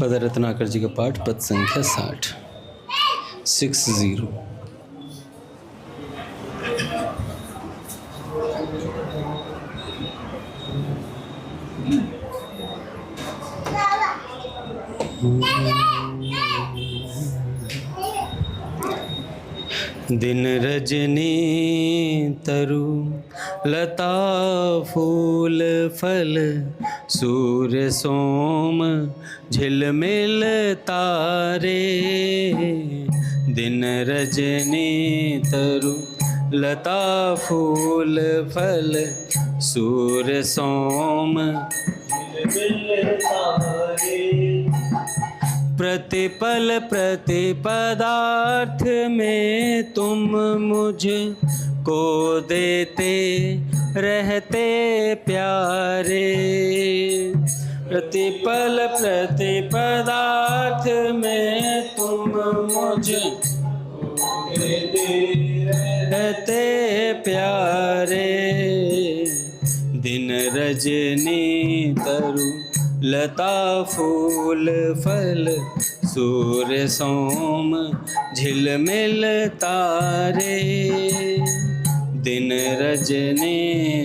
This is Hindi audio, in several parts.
पद रत्नाकर जी का पाठ, पद संख्या 60, 60। दिन रजनी तरु लता फूल फल, सूर्य सोम झिलमिल तारे। दिन रजनी तरु लता फूल फल, सूर्य सोम झिलमिल तारे। प्रतिपल प्रतिपदार्थ में तुम मुझ को देते रहते प्यारे। प्रतिपल प्रतिपदार्थ में तुम मुझ को देते रहते प्यारे। दिन रजनी तरु लता फूल फल, सूर्य सोम झिलमिल तारे। दिन रजनी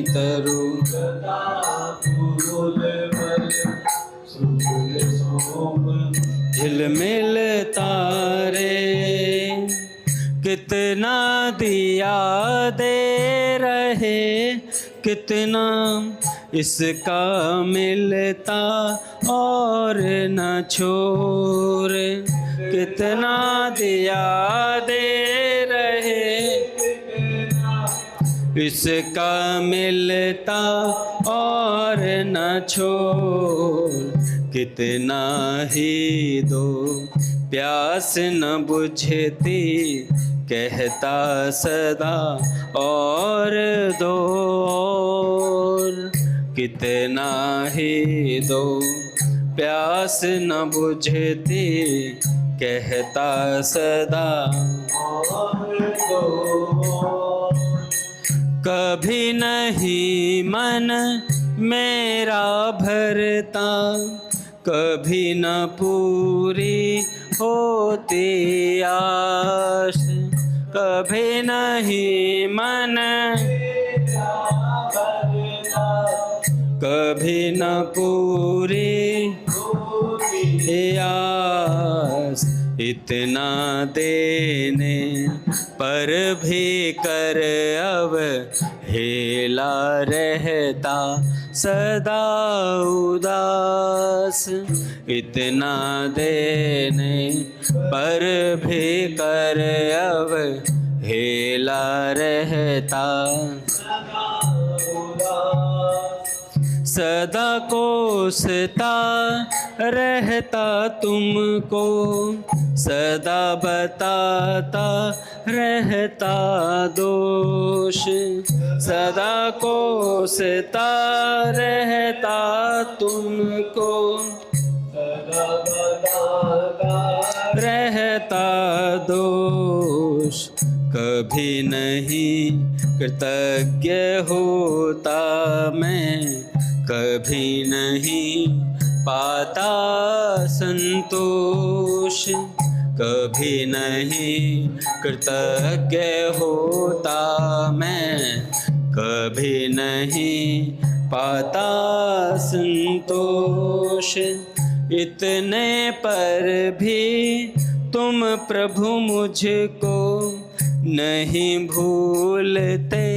तरु लता फूल फल, सूर्य सोम झिलमिल तारे। कितना दिया दे रहे, कितना इसका मिलता और न छोड़। कितना दिया दे रहे, इसका मिलता और न छोड़। कितना ही दो प्यास न बुझती, कहता सदा और दो और। कितना ही दो प्यास न बुझती, कहता सदा और दो। कभी नहीं मन मेरा भरता, कभी न पूरी होती आस। कभी नहीं मन कभी न पूरी आस। इतना देने पर भी कर अब हेला रहता सदा उदास। इतना देने पर भी कर अब हेला रहता सदा कोसता रहता तुमको, सदा बताता रहता दोष। सदा कोसता रहता तुमको, सदा बताता रहता दोष। कभी नहीं कृतज्ञ होता मैं, कभी नहीं पाता संतोष। कभी नहीं कृतज्ञ होता मैं, कभी नहीं पाता संतोष। इतने पर भी तुम प्रभु मुझको नहीं भूलते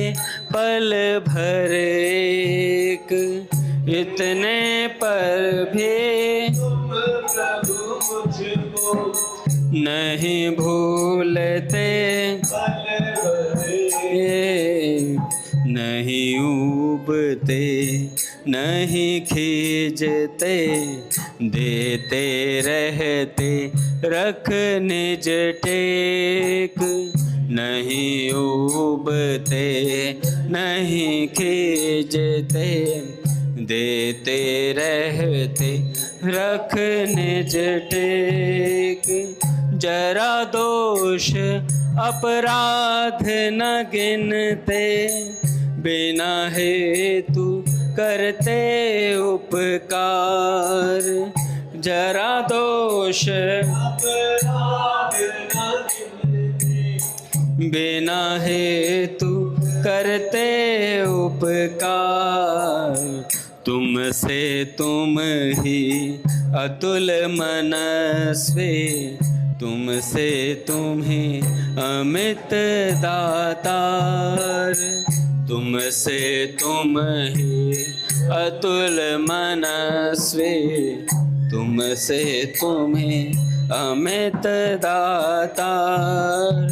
पल भर एक। इतने पर भी तुम प्रभु मुझको नहीं भूलते पल भर एक। नहीं ऊबते नहीं खींचते, देते रहते रख निज टेक। नहीं ऊबते नहीं खींचते, देते रहते रख निज टेक। जरा दोष अपराध न गिनते, बिना हेतु करते उपकार, जरा दोष बिना हेतु करते उपकार, तुमसे तुम ही अतुल मनस्वी, तुमसे तुम ही अमित दातार, तुमसे तुम ही अतुल मनस्वी, तुमसे तुम ही अमित दातार,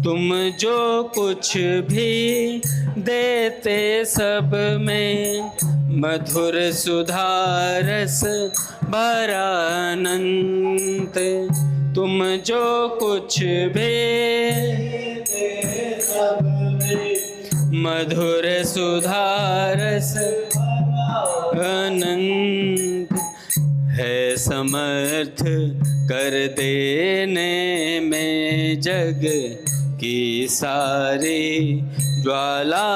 तुम जो कुछ भी देते सब में, मधुर सुधारस भरा अनंत, तुम जो कुछ भी देते सब में, मधुर सुधारस अनंत, है समर्थ कर देने में जग की सारी ज्वाला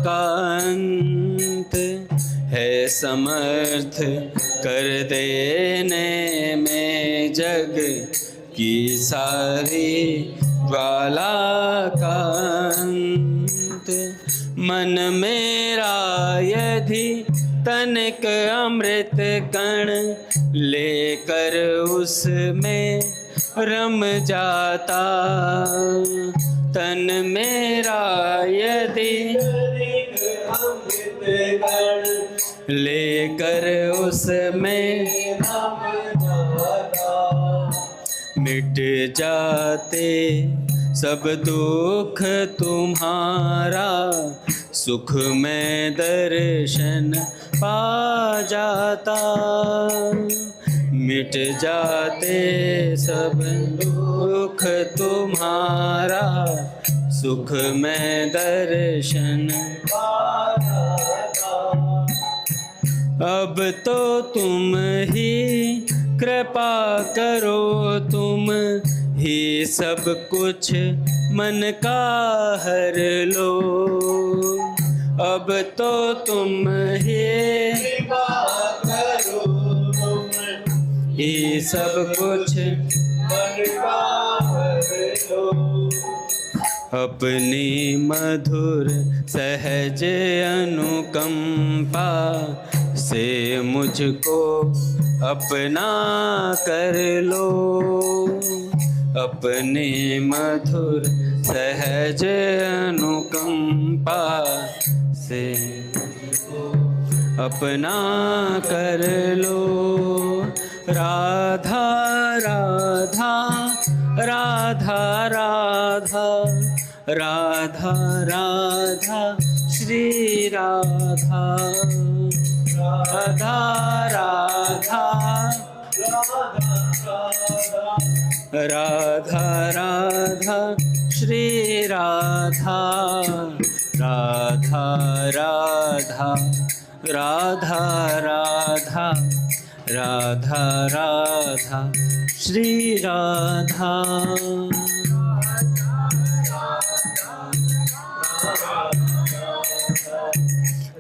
का अंत, है समर्थ कर देने में जग की सारी ज्वाला का अंत, मन मेरा यदि तनिक अमृत कण लेकर उसमें रम जाता, तन मेरा यदि अमृत कण लेकर उसमें रम जाता, मिट जाते सब दुख तुम्हारा, सुख में दर्शन पा जाता, मिट जाते सब दुख तुम्हारा, सुख में दर्शन पा जाता, अब तो तुम ही कृपा करो, तुम ही सब कुछ मन का हर लो, अब तो तुम ही कृपा करो, तुम ही सब कुछ मन का हर लो, अपनी मधुर सहज अनुकंपा से मुझको अपना कर लो, अपनी मधुर सहज अनुकंपा से अपना कर लो, राधा राधा राधा राधा राधा राधा श्री राधा, राधा राधा राधा राधा श्री राधा, राधा राधा राधा राधा राधा राधा श्री राधा,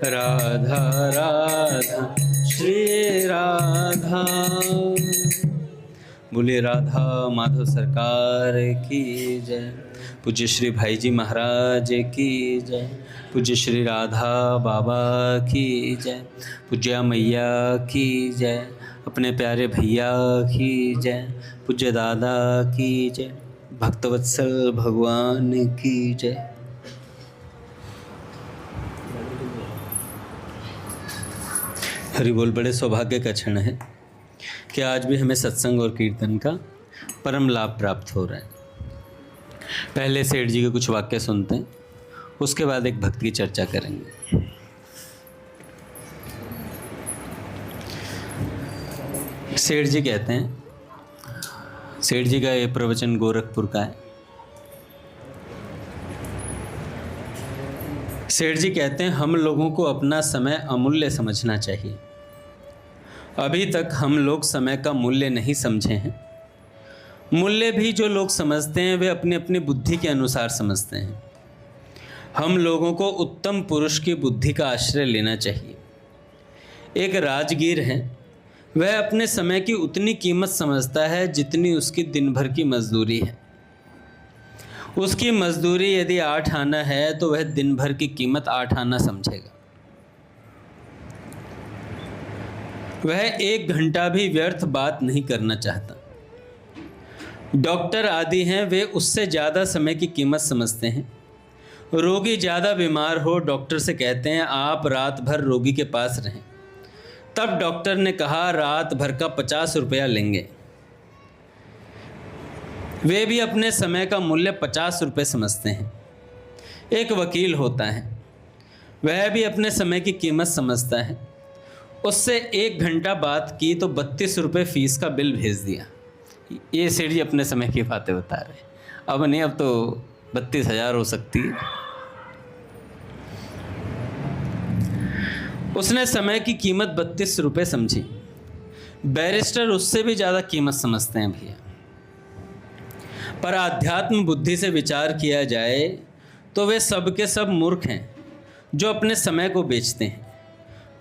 राधा राधा श्री राधा। बोलिए राधा माधव सरकार की जय। पूज्य श्री भाई जी महाराज की जय। पूज्य श्री राधा बाबा की जय। पूज्या मैया की जय। अपने प्यारे भैया की जय। पूज्य दादा की जय। भक्तवत्सल भगवान की जय। हरि बोल। बड़े सौभाग्य का क्षण है कि आज भी हमें सत्संग और कीर्तन का परम लाभ प्राप्त हो रहा है। पहले सेठ जी के कुछ वाक्य सुनते हैं, उसके बाद एक भक्त की चर्चा करेंगे। सेठ जी कहते हैं, सेठ जी का ये प्रवचन गोरखपुर का है। सेठ जी कहते हैं, हम लोगों को अपना समय अमूल्य समझना चाहिए। अभी तक हम लोग समय का मूल्य नहीं समझे हैं। मूल्य भी जो लोग समझते हैं वे अपनी अपनी बुद्धि के अनुसार समझते हैं। हम लोगों को उत्तम पुरुष की बुद्धि का आश्रय लेना चाहिए। एक राजगीर है, वह अपने समय की उतनी कीमत समझता है जितनी उसकी दिन भर की मजदूरी है। उसकी मजदूरी यदि 8 आना है तो वह दिन भर की कीमत 8 आना समझेगा। वह 1 घंटा भी व्यर्थ बात नहीं करना चाहता। डॉक्टर आदि हैं, वे उससे ज़्यादा समय की कीमत समझते हैं। रोगी ज़्यादा बीमार हो, डॉक्टर से कहते हैं आप रात भर रोगी के पास रहें। तब डॉक्टर ने कहा रात भर का 50 रुपया लेंगे। वे भी अपने समय का मूल्य 50 रुपये समझते हैं। एक वकील होता है, वह भी अपने समय की कीमत समझता है। उससे 1 घंटा बात की तो 32 रुपये फीस का बिल भेज दिया। ये सेठ जी अपने समय की बातें बता रहे हैं। अब नहीं, अब तो 32,000 हो सकती है। उसने समय की कीमत 32 रुपये समझी। बैरिस्टर उससे भी ज़्यादा कीमत समझते हैं भैया। पर आध्यात्म बुद्धि से विचार किया जाए तो वे सब के सब मूर्ख हैं जो अपने समय को बेचते हैं।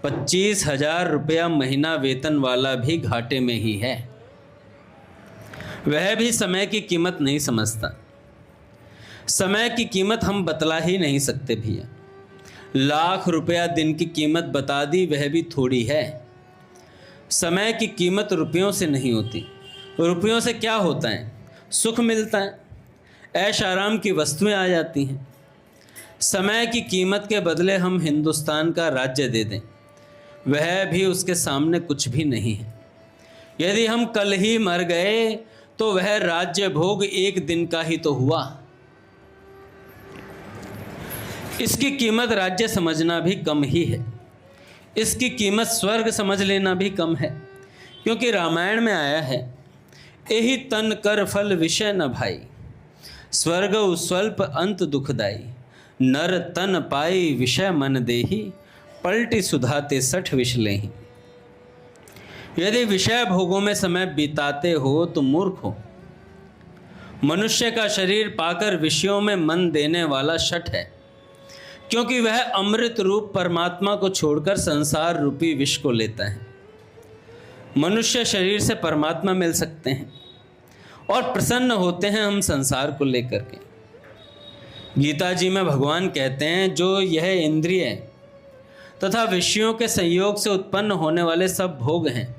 25,000 रुपया महीना वेतन वाला भी घाटे में ही है। वह भी समय की कीमत नहीं समझता। समय की कीमत हम बतला ही नहीं सकते भैया। लाख रुपया दिन की कीमत बता दी, वह भी थोड़ी है। समय की कीमत रुपयों से नहीं होती। रुपयों से क्या होता है? सुख मिलता है, ऐश आराम की वस्तुएं आ जाती हैं। समय की कीमत के बदले हम हिंदुस्तान का राज्य दे दें, वह भी उसके सामने कुछ भी नहीं है। यदि हम कल ही मर गए तो वह राज्य भोग 1 दिन का ही तो हुआ। इसकी कीमत राज्य समझना भी कम ही है। इसकी कीमत स्वर्ग समझ लेना भी कम है। क्योंकि रामायण में आया है, एहि तन कर फल विषय न भाई, स्वर्ग स्वल्प अंत दुखदाई, नर तन पाई विषय मन देही, पलटी सुधाते 60 विष लेही। यदि विषय भोगों में समय बिताते हो तो मूर्ख हो। मनुष्य का शरीर पाकर विषयों में मन देने वाला शठ है, क्योंकि वह अमृत रूप परमात्मा को छोड़कर संसार रूपी विष को लेता है। मनुष्य शरीर से परमात्मा मिल सकते हैं और प्रसन्न होते हैं हम संसार को लेकर के। गीता जी में भगवान कहते हैं, जो यह इंद्रिय तथा विषयों के संयोग से उत्पन्न होने वाले सब भोग हैं,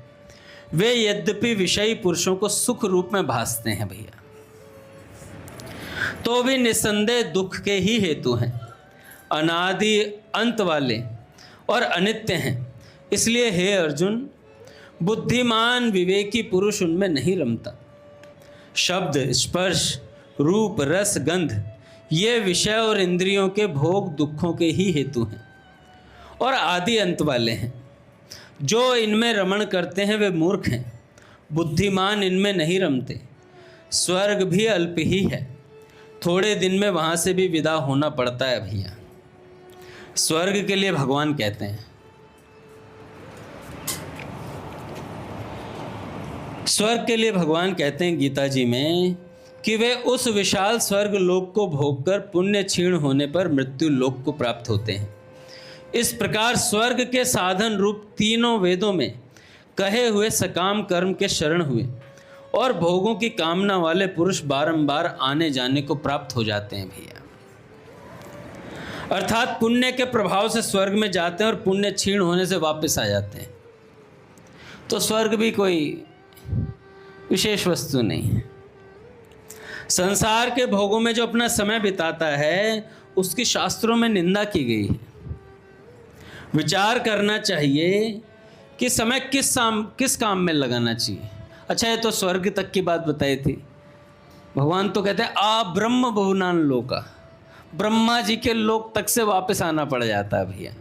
वे यद्यपि विषयी पुरुषों को सुख रूप में भासते हैं भैया, तो भी निस्संदेह दुख के ही हेतु हैं, अनादि अंत वाले और अनित्य हैं। इसलिए हे अर्जुन, बुद्धिमान विवेकी पुरुष उनमें नहीं रमता। शब्द, स्पर्श, रूप, रस, गंध, ये विषय और इंद्रियों के भोग दुखों के ही हेतु हैं और आदि अंत वाले हैं। जो इनमें रमण करते हैं वे मूर्ख हैं। बुद्धिमान इनमें नहीं रमते। स्वर्ग भी अल्प ही है, थोड़े दिन में वहाँ से भी विदा होना पड़ता है भैया। स्वर्ग के लिए भगवान कहते हैं, स्वर्ग के लिए भगवान कहते हैं गीता जी में कि वे उस विशाल स्वर्ग लोक को भोगकर पुण्य क्षीण होने पर मृत्यु लोक को प्राप्त होते हैं। इस प्रकार स्वर्ग के साधन रूप तीनों वेदों में कहे हुए सकाम कर्म के शरण हुए और भोगों की कामना वाले पुरुष बारंबार आने जाने को प्राप्त हो जाते हैं भैया। अर्थात पुण्य के प्रभाव से स्वर्ग में जाते हैं और पुण्य क्षीण होने से वापस आ जाते हैं। तो स्वर्ग भी कोई विशेष वस्तु नहीं है। संसार के भोगों में जो अपना समय बिताता है उसकी शास्त्रों में निंदा की गई है। विचार करना चाहिए कि समय किस काम में लगाना चाहिए। अच्छा, ये तो स्वर्ग तक की बात बताई थी। भगवान तो कहते हैं आ ब्रह्म बहुनान लोका, ब्रह्मा जी के लोक तक से वापस आना पड़ जाता है भैया।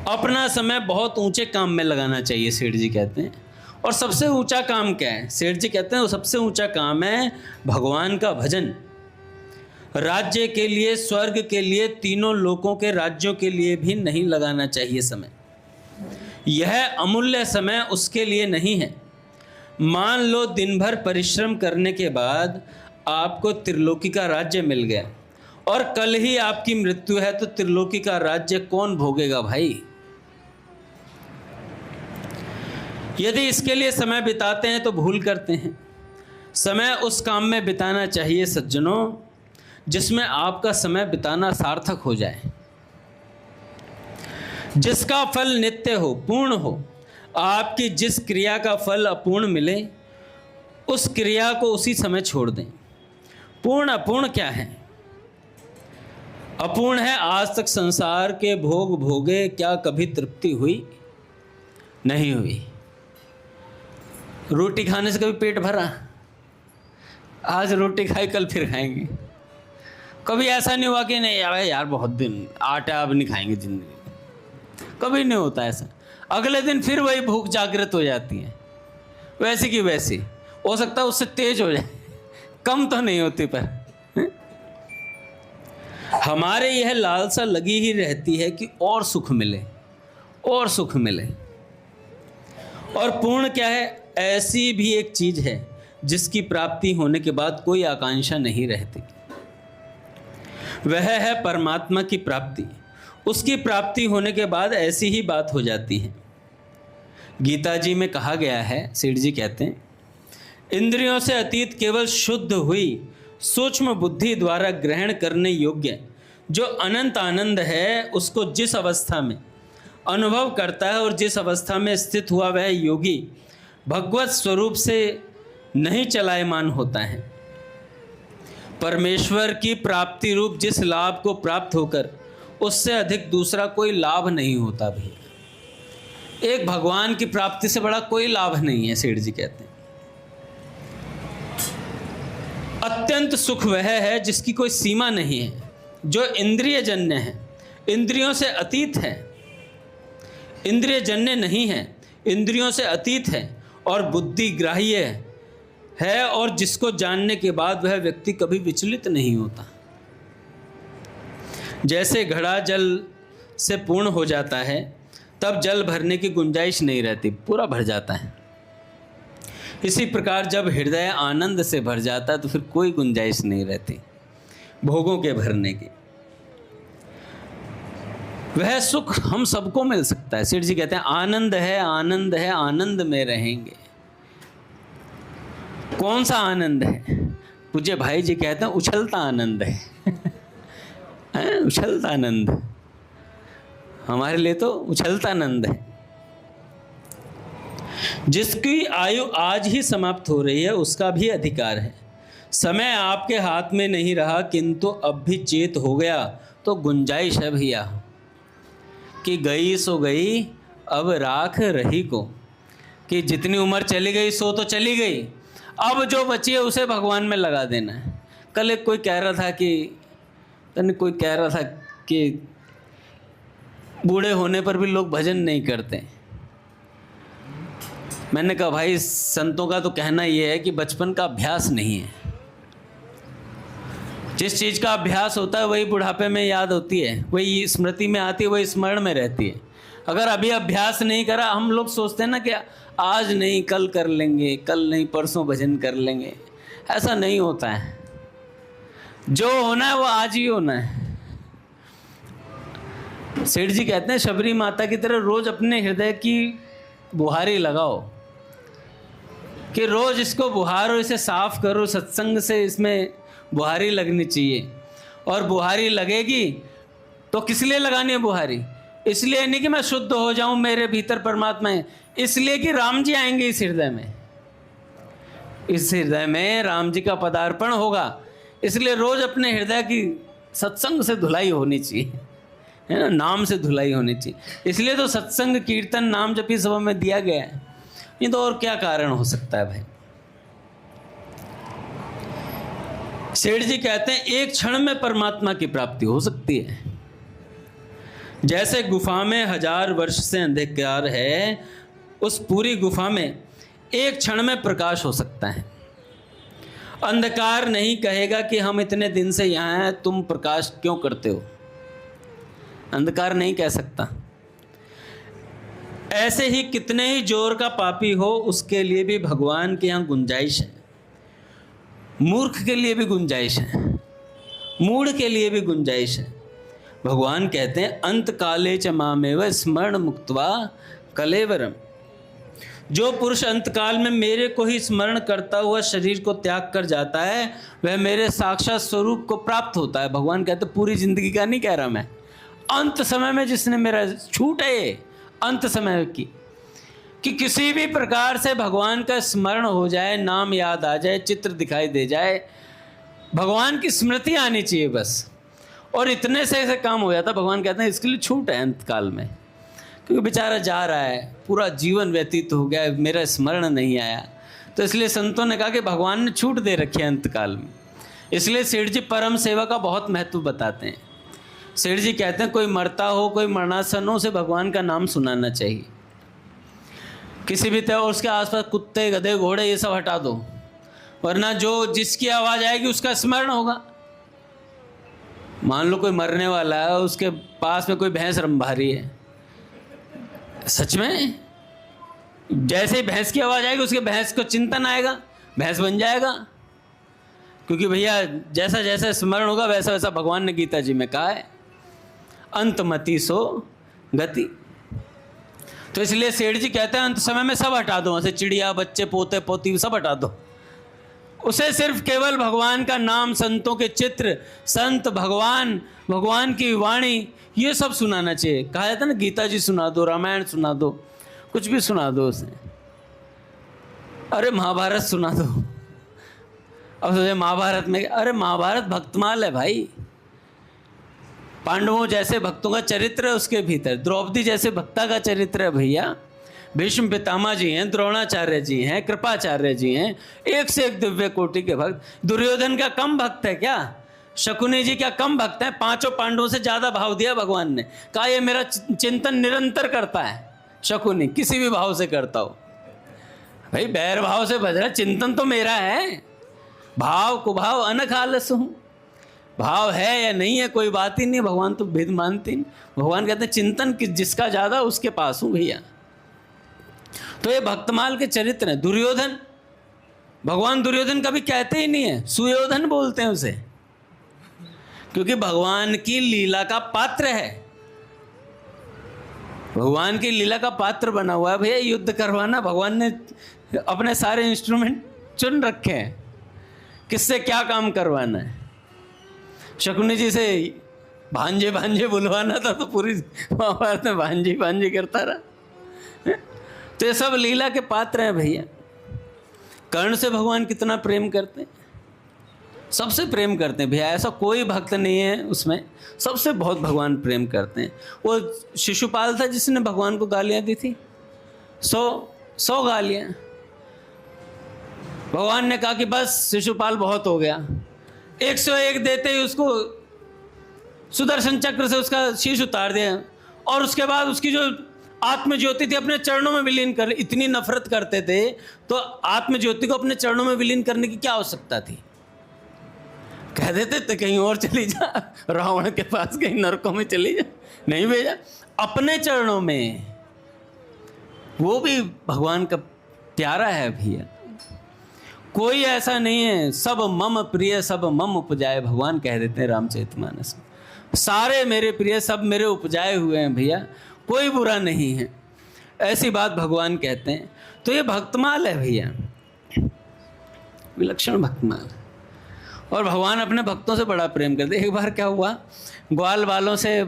अपना समय बहुत ऊंचे काम में लगाना चाहिए, सेठ जी कहते हैं। और सबसे ऊंचा काम क्या है? सेठ जी कहते हैं वो सबसे ऊंचा काम है भगवान का भजन। राज्य के लिए, स्वर्ग के लिए, तीनों लोकों के राज्यों के लिए भी नहीं लगाना चाहिए समय। यह अमूल्य समय उसके लिए नहीं है। मान लो दिन भर परिश्रम करने के बाद आपको त्रिलोकी का राज्य मिल गया और कल ही आपकी मृत्यु है, तो त्रिलोकी का राज्य कौन भोगेगा भाई? यदि इसके लिए समय बिताते हैं तो भूल करते हैं। समय उस काम में बिताना चाहिए सज्जनों, जिसमें आपका समय बिताना सार्थक हो जाए, जिसका फल नित्य हो, पूर्ण हो। आपकी जिस क्रिया का फल अपूर्ण मिले, उस क्रिया को उसी समय छोड़ दें। पूर्ण अपूर्ण क्या है? अपूर्ण है आज तक संसार के भोग भोगे, क्या कभी तृप्ति हुई? नहीं हुई। रोटी खाने से कभी पेट भरा? आज रोटी खाई, कल फिर खाएंगे। कभी ऐसा नहीं हुआ कि नहीं यार बहुत दिन आटा अब नहीं खाएंगे जिंदगी, कभी नहीं होता ऐसा। अगले दिन फिर वही भूख जागृत हो जाती है, वैसी की वैसी। हो सकता है उससे तेज हो जाए, कम तो नहीं होती। पर हमारे यह लालसा लगी ही रहती है कि और सुख मिले, और सुख मिले। और पूर्ण क्या है? ऐसी भी एक चीज है जिसकी प्राप्ति होने के बाद कोई आकांक्षा नहीं रहती। वह है परमात्मा की प्राप्ति। उसकी प्राप्ति होने के बाद ऐसी ही बात हो जाती है। गीता जी में कहा गया है, सेठ जी कहते हैं, इंद्रियों से अतीत केवल शुद्ध हुई सूक्ष्म बुद्धि द्वारा ग्रहण करने योग्य जो अनंत आनंद है, उसको जिस अवस्था में अनुभव करता है और जिस अवस्था में स्थित हुआ वह योगी भगवत स्वरूप से नहीं चलायमान होता है। परमेश्वर की प्राप्ति रूप जिस लाभ को प्राप्त होकर उससे अधिक दूसरा कोई लाभ नहीं होता भी। एक भगवान की प्राप्ति से बड़ा कोई लाभ नहीं है, सेठ जी कहते हैं। अत्यंत सुख वह है जिसकी कोई सीमा नहीं है, जो इंद्रिय जन्य है, इंद्रियों से अतीत है। इंद्रिय जन्य नहीं है, इंद्रियों से अतीत है और बुद्धि ग्राह्य है, और जिसको जानने के बाद वह व्यक्ति कभी विचलित नहीं होता। जैसे घड़ा जल से पूर्ण हो जाता है, तब जल भरने की गुंजाइश नहीं रहती, पूरा भर जाता है। इसी प्रकार जब हृदय आनंद से भर जाता है तो फिर कोई गुंजाइश नहीं रहती भोगों के भरने की। वह सुख हम सबको मिल सकता है। सेठ जी कहते हैं आनंद है, आनंद है, आनंद में रहेंगे। कौन सा आनंद है? पूज्य भाई जी कहते हैं उछलता आनंद है। उछलता आनंद हमारे लिए तो उछलता आनंद है। जिसकी आयु आज ही समाप्त हो रही है उसका भी अधिकार है। समय आपके हाथ में नहीं रहा, किंतु अब भी चेत हो गया तो गुंजाइश है भैया कि गई सो गई, अब राख रही को, कि जितनी उम्र चली गई सो तो चली गई, अब जो बची है उसे भगवान में लगा देना है। कल एक कोई कह रहा था कि बूढ़े होने पर भी लोग भजन नहीं करते। मैंने कहा भाई संतों का तो कहना यह है कि बचपन का अभ्यास नहीं है। जिस चीज़ का अभ्यास होता है वही बुढ़ापे में याद होती है, वही स्मृति में आती है, वही स्मरण में रहती है। अगर अभी अभ्यास नहीं करा, हम लोग सोचते हैं ना कि आज नहीं कल कर लेंगे, कल नहीं परसों भजन कर लेंगे, ऐसा नहीं होता है। जो होना है वो आज ही होना है। सेठ जी कहते हैं शबरी माता की तरह रोज अपने हृदय की बुहारी लगाओ, कि रोज इसको बुहारो, इसे साफ करो, सत्संग से इसमें बुहारी लगनी चाहिए। और बुहारी लगेगी तो किस लिए लगानी है बुहारी? इसलिए नहीं कि मैं शुद्ध हो जाऊं, मेरे भीतर परमात्मा है, इसलिए कि राम जी आएंगे इस हृदय में। इस हृदय में राम जी का पदार्पण होगा, इसलिए रोज अपने हृदय की सत्संग से धुलाई होनी चाहिए, है ना, नाम से धुलाई होनी चाहिए। इसलिए तो सत्संग कीर्तन नाम जपी सभा में दिया गया है। ये तो और क्या कारण हो सकता है भाई? सेठ जी कहते हैं एक क्षण में परमात्मा की प्राप्ति हो सकती है। जैसे गुफा में 1000 वर्ष से अंधकार है, उस पूरी गुफा में एक क्षण में प्रकाश हो सकता है। अंधकार नहीं कहेगा कि हम इतने दिन से यहाँ हैं, तुम प्रकाश क्यों करते हो, अंधकार नहीं कह सकता। ऐसे ही कितने ही जोर का पापी हो, उसके लिए भी भगवान के यहाँ गुंजाइश है, मूर्ख के लिए भी गुंजाइश है। मूढ़ के लिए भी गुंजाइश है। भगवान कहते हैं अंत काले च मामेव स्मरण मुक्त्वा कलेवरम। जो पुरुष अंतकाल में मेरे को ही स्मरण करता हुआ शरीर को त्याग कर जाता है वह मेरे साक्षात स्वरूप को प्राप्त होता है। भगवान कहते पूरी जिंदगी का नहीं कह रहा मैं, अंत समय में जिसने मेरा छूट है ये अंत समय की, कि किसी भी प्रकार से भगवान का स्मरण हो जाए, नाम याद आ जाए, चित्र दिखाई दे जाए, भगवान की स्मृति आनी चाहिए बस, और इतने से काम हो जाता। भगवान कहते हैं इसके लिए छूट है अंतकाल में, क्योंकि बेचारा जा रहा है, पूरा जीवन व्यतीत हो गया, मेरा स्मरण नहीं आया। तो इसलिए संतों ने कहा कि भगवान ने छूट दे रखी है अंतकाल में। इसलिए सेठ जी परम सेवा का बहुत महत्व बताते हैं। सेठ जी कहते हैं कोई मरता हो, कोई मरणासन हो, उसे भगवान का नाम सुनाना चाहिए। किसी भी तरह उसके आसपास कुत्ते, गधे, घोड़े ये सब हटा दो, वरना जो जिसकी आवाज़ आएगी उसका स्मरण होगा। मान लो कोई मरने वाला है, उसके पास में कोई भैंस रंभा रही है, सच में जैसे ही भैंस की आवाज़ आएगी उसके भैंस को चिंतन आएगा, भैंस बन जाएगा। क्योंकि भैया जैसा जैसा स्मरण होगा वैसा वैसा भगवान ने गीता जी में कहा है, अंतमति सो गति। तो इसलिए सेठ जी कहते हैं अंत समय में सब हटा दो, वैसे चिड़िया, बच्चे, पोते पोती सब हटा दो, उसे सिर्फ केवल भगवान का नाम, संतों के चित्र, संत, भगवान, भगवान की वाणी, ये सब सुनाना चाहिए। कहा जाता है ना गीता जी सुना दो, रामायण सुना दो, कुछ भी सुना दो उसे। अरे महाभारत सुना दो। अब सोचे महाभारत में, अरे महाभारत भक्तमाल है भाई, पांडवों जैसे भक्तों का चरित्र है उसके भीतर, द्रौपदी जैसे भक्ता का चरित्र है भैया, भीष्म पितामह जी हैं, द्रोणाचार्य जी हैं, कृपाचार्य जी हैं, एक से एक दिव्य कोटि के भक्त। दुर्योधन का कम भक्त है क्या? शकुनी जी क्या कम भक्त हैं? पांचों पांडवों से ज्यादा भाव दिया भगवान ने, कहा ये मेरा चिंतन निरंतर करता है। शकुनी किसी भी भाव से करता हो, भाई बैर भाव से भज रहा, चिंतन तो मेरा है, भाव कुभाव अनख आलस हूँ, भाव है या नहीं है कोई बात ही नहीं, भगवान तो भेद मानते नहीं। भगवान कहते हैं चिंतन जिसका ज्यादा उसके पास हूँ भैया। तो ये भक्तमाल के चरित्र हैं। दुर्योधन, भगवान दुर्योधन कभी कहते ही नहीं है, सुयोधन बोलते हैं उसे, क्योंकि भगवान की लीला का पात्र है, भगवान की लीला का पात्र बना हुआ है भैया। युद्ध करवाना भगवान ने अपने सारे इंस्ट्रूमेंट चुन रखे हैं, किससे क्या काम करवाना है। शकुनी जी से भांजे भांजे बुलवाना था तो पूरी महाभारत में भांजी भांजी करता रहा। तो ये सब लीला के पात्र हैं भैया। कर्ण से भगवान कितना प्रेम करते हैं, सबसे प्रेम करते हैं भैया, ऐसा कोई भक्त नहीं है उसमें, सबसे बहुत भगवान प्रेम करते हैं। वो शिशुपाल था जिसने भगवान को गालियाँ दी थी, 100 गालियाँ। भगवान ने कहा कि बस शिशुपाल बहुत हो गया, 101 देते ही उसको सुदर्शन चक्र से उसका शीश उतार दिया, और उसके बाद उसकी जो आत्मज्योति थी अपने चरणों में विलीन कर। इतनी नफरत करते थे तो आत्मज्योति को अपने चरणों में विलीन करने की क्या आवश्यकता थी? कह देते थे कहीं और चली जा, रावण के पास, कहीं नरकों में चली जा, नहीं भेजा, अपने चरणों में। वो भी भगवान का प्यारा है भैया, कोई ऐसा नहीं है। सब मम प्रिय सब मम उपजाए, भगवान कह देते हैं रामचरितमानस में, सारे मेरे प्रिय, सब मेरे उपजाए हुए हैं भैया, कोई बुरा नहीं है, ऐसी बात भगवान कहते हैं। तो ये भक्तमाल है भैया, विलक्षण भक्तमाल। और भगवान अपने भक्तों से बड़ा प्रेम करते। एक बार क्या हुआ, ग्वाल वालों से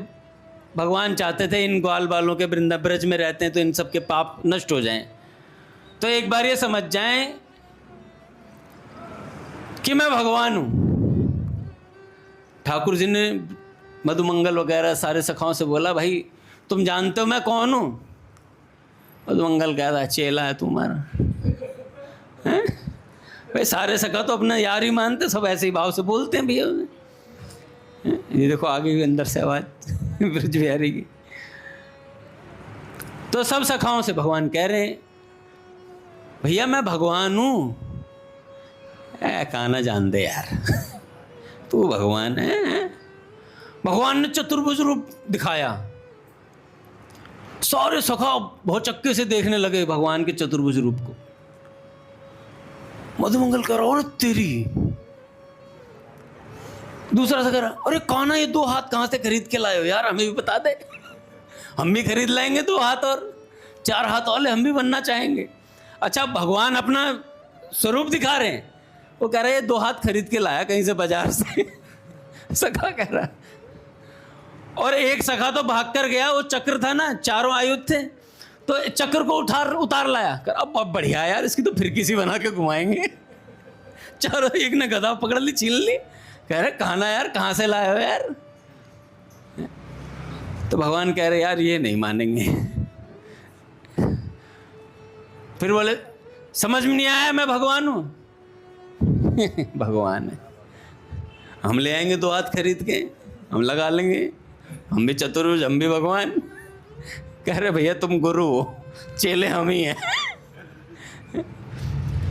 भगवान चाहते थे इन ग्वाल वालों के ब्रज में रहते हैं तो इन सब के पाप नष्ट हो जाएं, तो एक बार ये समझ जाएं कि मैं भगवान हूँ। ठाकुर जी ने मधुमंगल वगैरह सारे सखाओं से बोला, भाई तुम जानते हो मैं कौन हूँ? मधुमंगल कह रहा चेला है तुम्हारा, हैं? भाई सारे सखा तो अपना यार ही मानते, सब ऐसे ही भाव से बोलते हैं भैया। ये देखो आगे भी अंदर से आवाज ब्रज बिहारी की। तो सब सखाओं से भगवान कह रहे हैं भैया मैं भगवान हूँ। काना जान दे यार तू भगवान है। भगवान ने चतुर्भुज रूप दिखाया, सारे सखा बहुत चक्के से देखने लगे भगवान के चतुर्भुज रूप को। मधुमंगल कर और तेरी दूसरा से कह रहा, अरे कौन है ये 2 हाथ कहाँ से खरीद के लाए हो यार, हमें भी बता दे, हम भी खरीद लाएंगे 2 हाथ और 4 हाथ वाले हम भी बनना चाहेंगे। अच्छा, भगवान अपना स्वरूप दिखा रहे हैं, वो कह रहे हैं 2 हाथ खरीद के लाया कहीं से बाजार से सखा कह रहा। और एक सखा तो भाग कर गया, वो चक्र था ना, 4 आयुध थे, तो चक्र को उतार लाया। अब बढ़िया यार, इसकी तो फिर किसी बना के घुमाएंगे। चारों, एक ने गधा पकड़ ली, छीन ली, कह रहे कहाँ ना यार, कहाँ से लाए हो यार। तो भगवान कह रहे यार ये नहीं मानेंगे। फिर बोले समझ में नहीं आया मैं भगवान हूँ। भगवान है, हम ले आएंगे 2 हाथ खरीद के, हम लगा लेंगे, हम भी चतुर्भुज, हम भी भगवान। कह रहे भैया तुम गुरु हो, चेले हम ही हैं।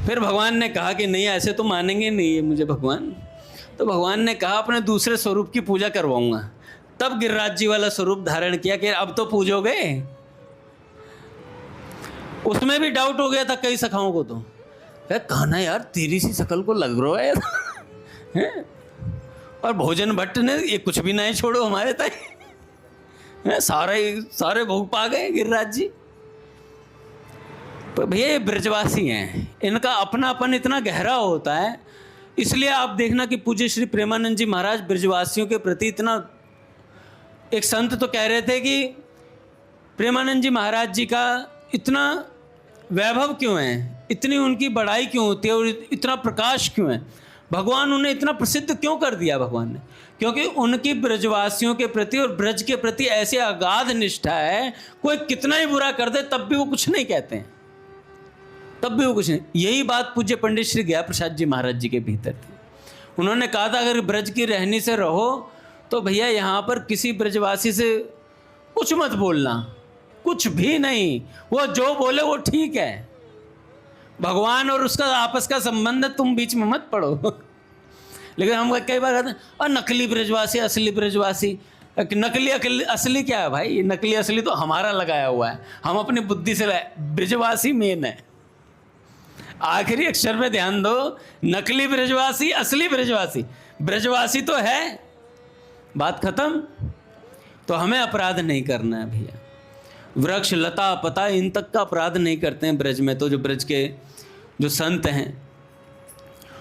फिर भगवान ने कहा कि नहीं ऐसे तो मानेंगे नहीं है मुझे भगवान। तो भगवान ने कहा अपने दूसरे स्वरूप की पूजा करवाऊंगा। तब गिरिराज जी वाला स्वरूप धारण किया कि अब तो पूजोगे। उसमें भी डाउट हो गया था कई सखाओं को, तो कहा ना यार तेरी सी शकल को लग रहा है। और भोजन भट्ट ने ये कुछ भी नहीं छोड़ो हमारे तय, सारे भोग पा गए गिरिराज जी। तो भैया ये ब्रजवासी हैं, इनका अपनापन इतना गहरा होता है। इसलिए आप देखना कि पूज्य श्री प्रेमानंद जी महाराज ब्रजवासियों के प्रति इतना, एक संत तो कह रहे थे कि प्रेमानंद जी महाराज जी का इतना वैभव क्यों है, इतनी उनकी बड़ाई क्यों होती है और इतना प्रकाश क्यों है, भगवान उन्हें इतना प्रसिद्ध क्यों कर दिया भगवान ने? क्योंकि उनकी ब्रजवासियों के प्रति और ब्रज के प्रति ऐसे अगाध निष्ठा है, कोई कितना ही बुरा कर दे तब भी वो कुछ नहीं कहते हैं, तब भी वो कुछ नहीं। यही बात पूज्य पंडित श्री गया प्रसाद जी महाराज जी के भीतर थी। उन्होंने कहा था अगर ब्रज की रहनी से रहो तो भैया यहाँ पर किसी ब्रजवासी से कुछ मत बोलना, कुछ भी नहीं, वो जो बोले वो ठीक है। भगवान और उसका आपस का संबंध है, तुम बीच में मत पड़ो। लेकिन हम कई बार कहते हैं और नकली ब्रजवासी असली ब्रजवासी, नकली असली क्या है भाई? नकली असली तो हमारा लगाया हुआ है, हम अपनी बुद्धि से लाए। ब्रजवासी मेन है, आखिरी अक्षर में ध्यान दो। नकली ब्रजवासी असली ब्रजवासी, ब्रजवासी तो है, बात खत्म। तो हमें अपराध नहीं करना है भैया। वृक्ष लता पता इन तक का अपराध नहीं करते हैं ब्रज में, तो जो ब्रज के जो संत हैं,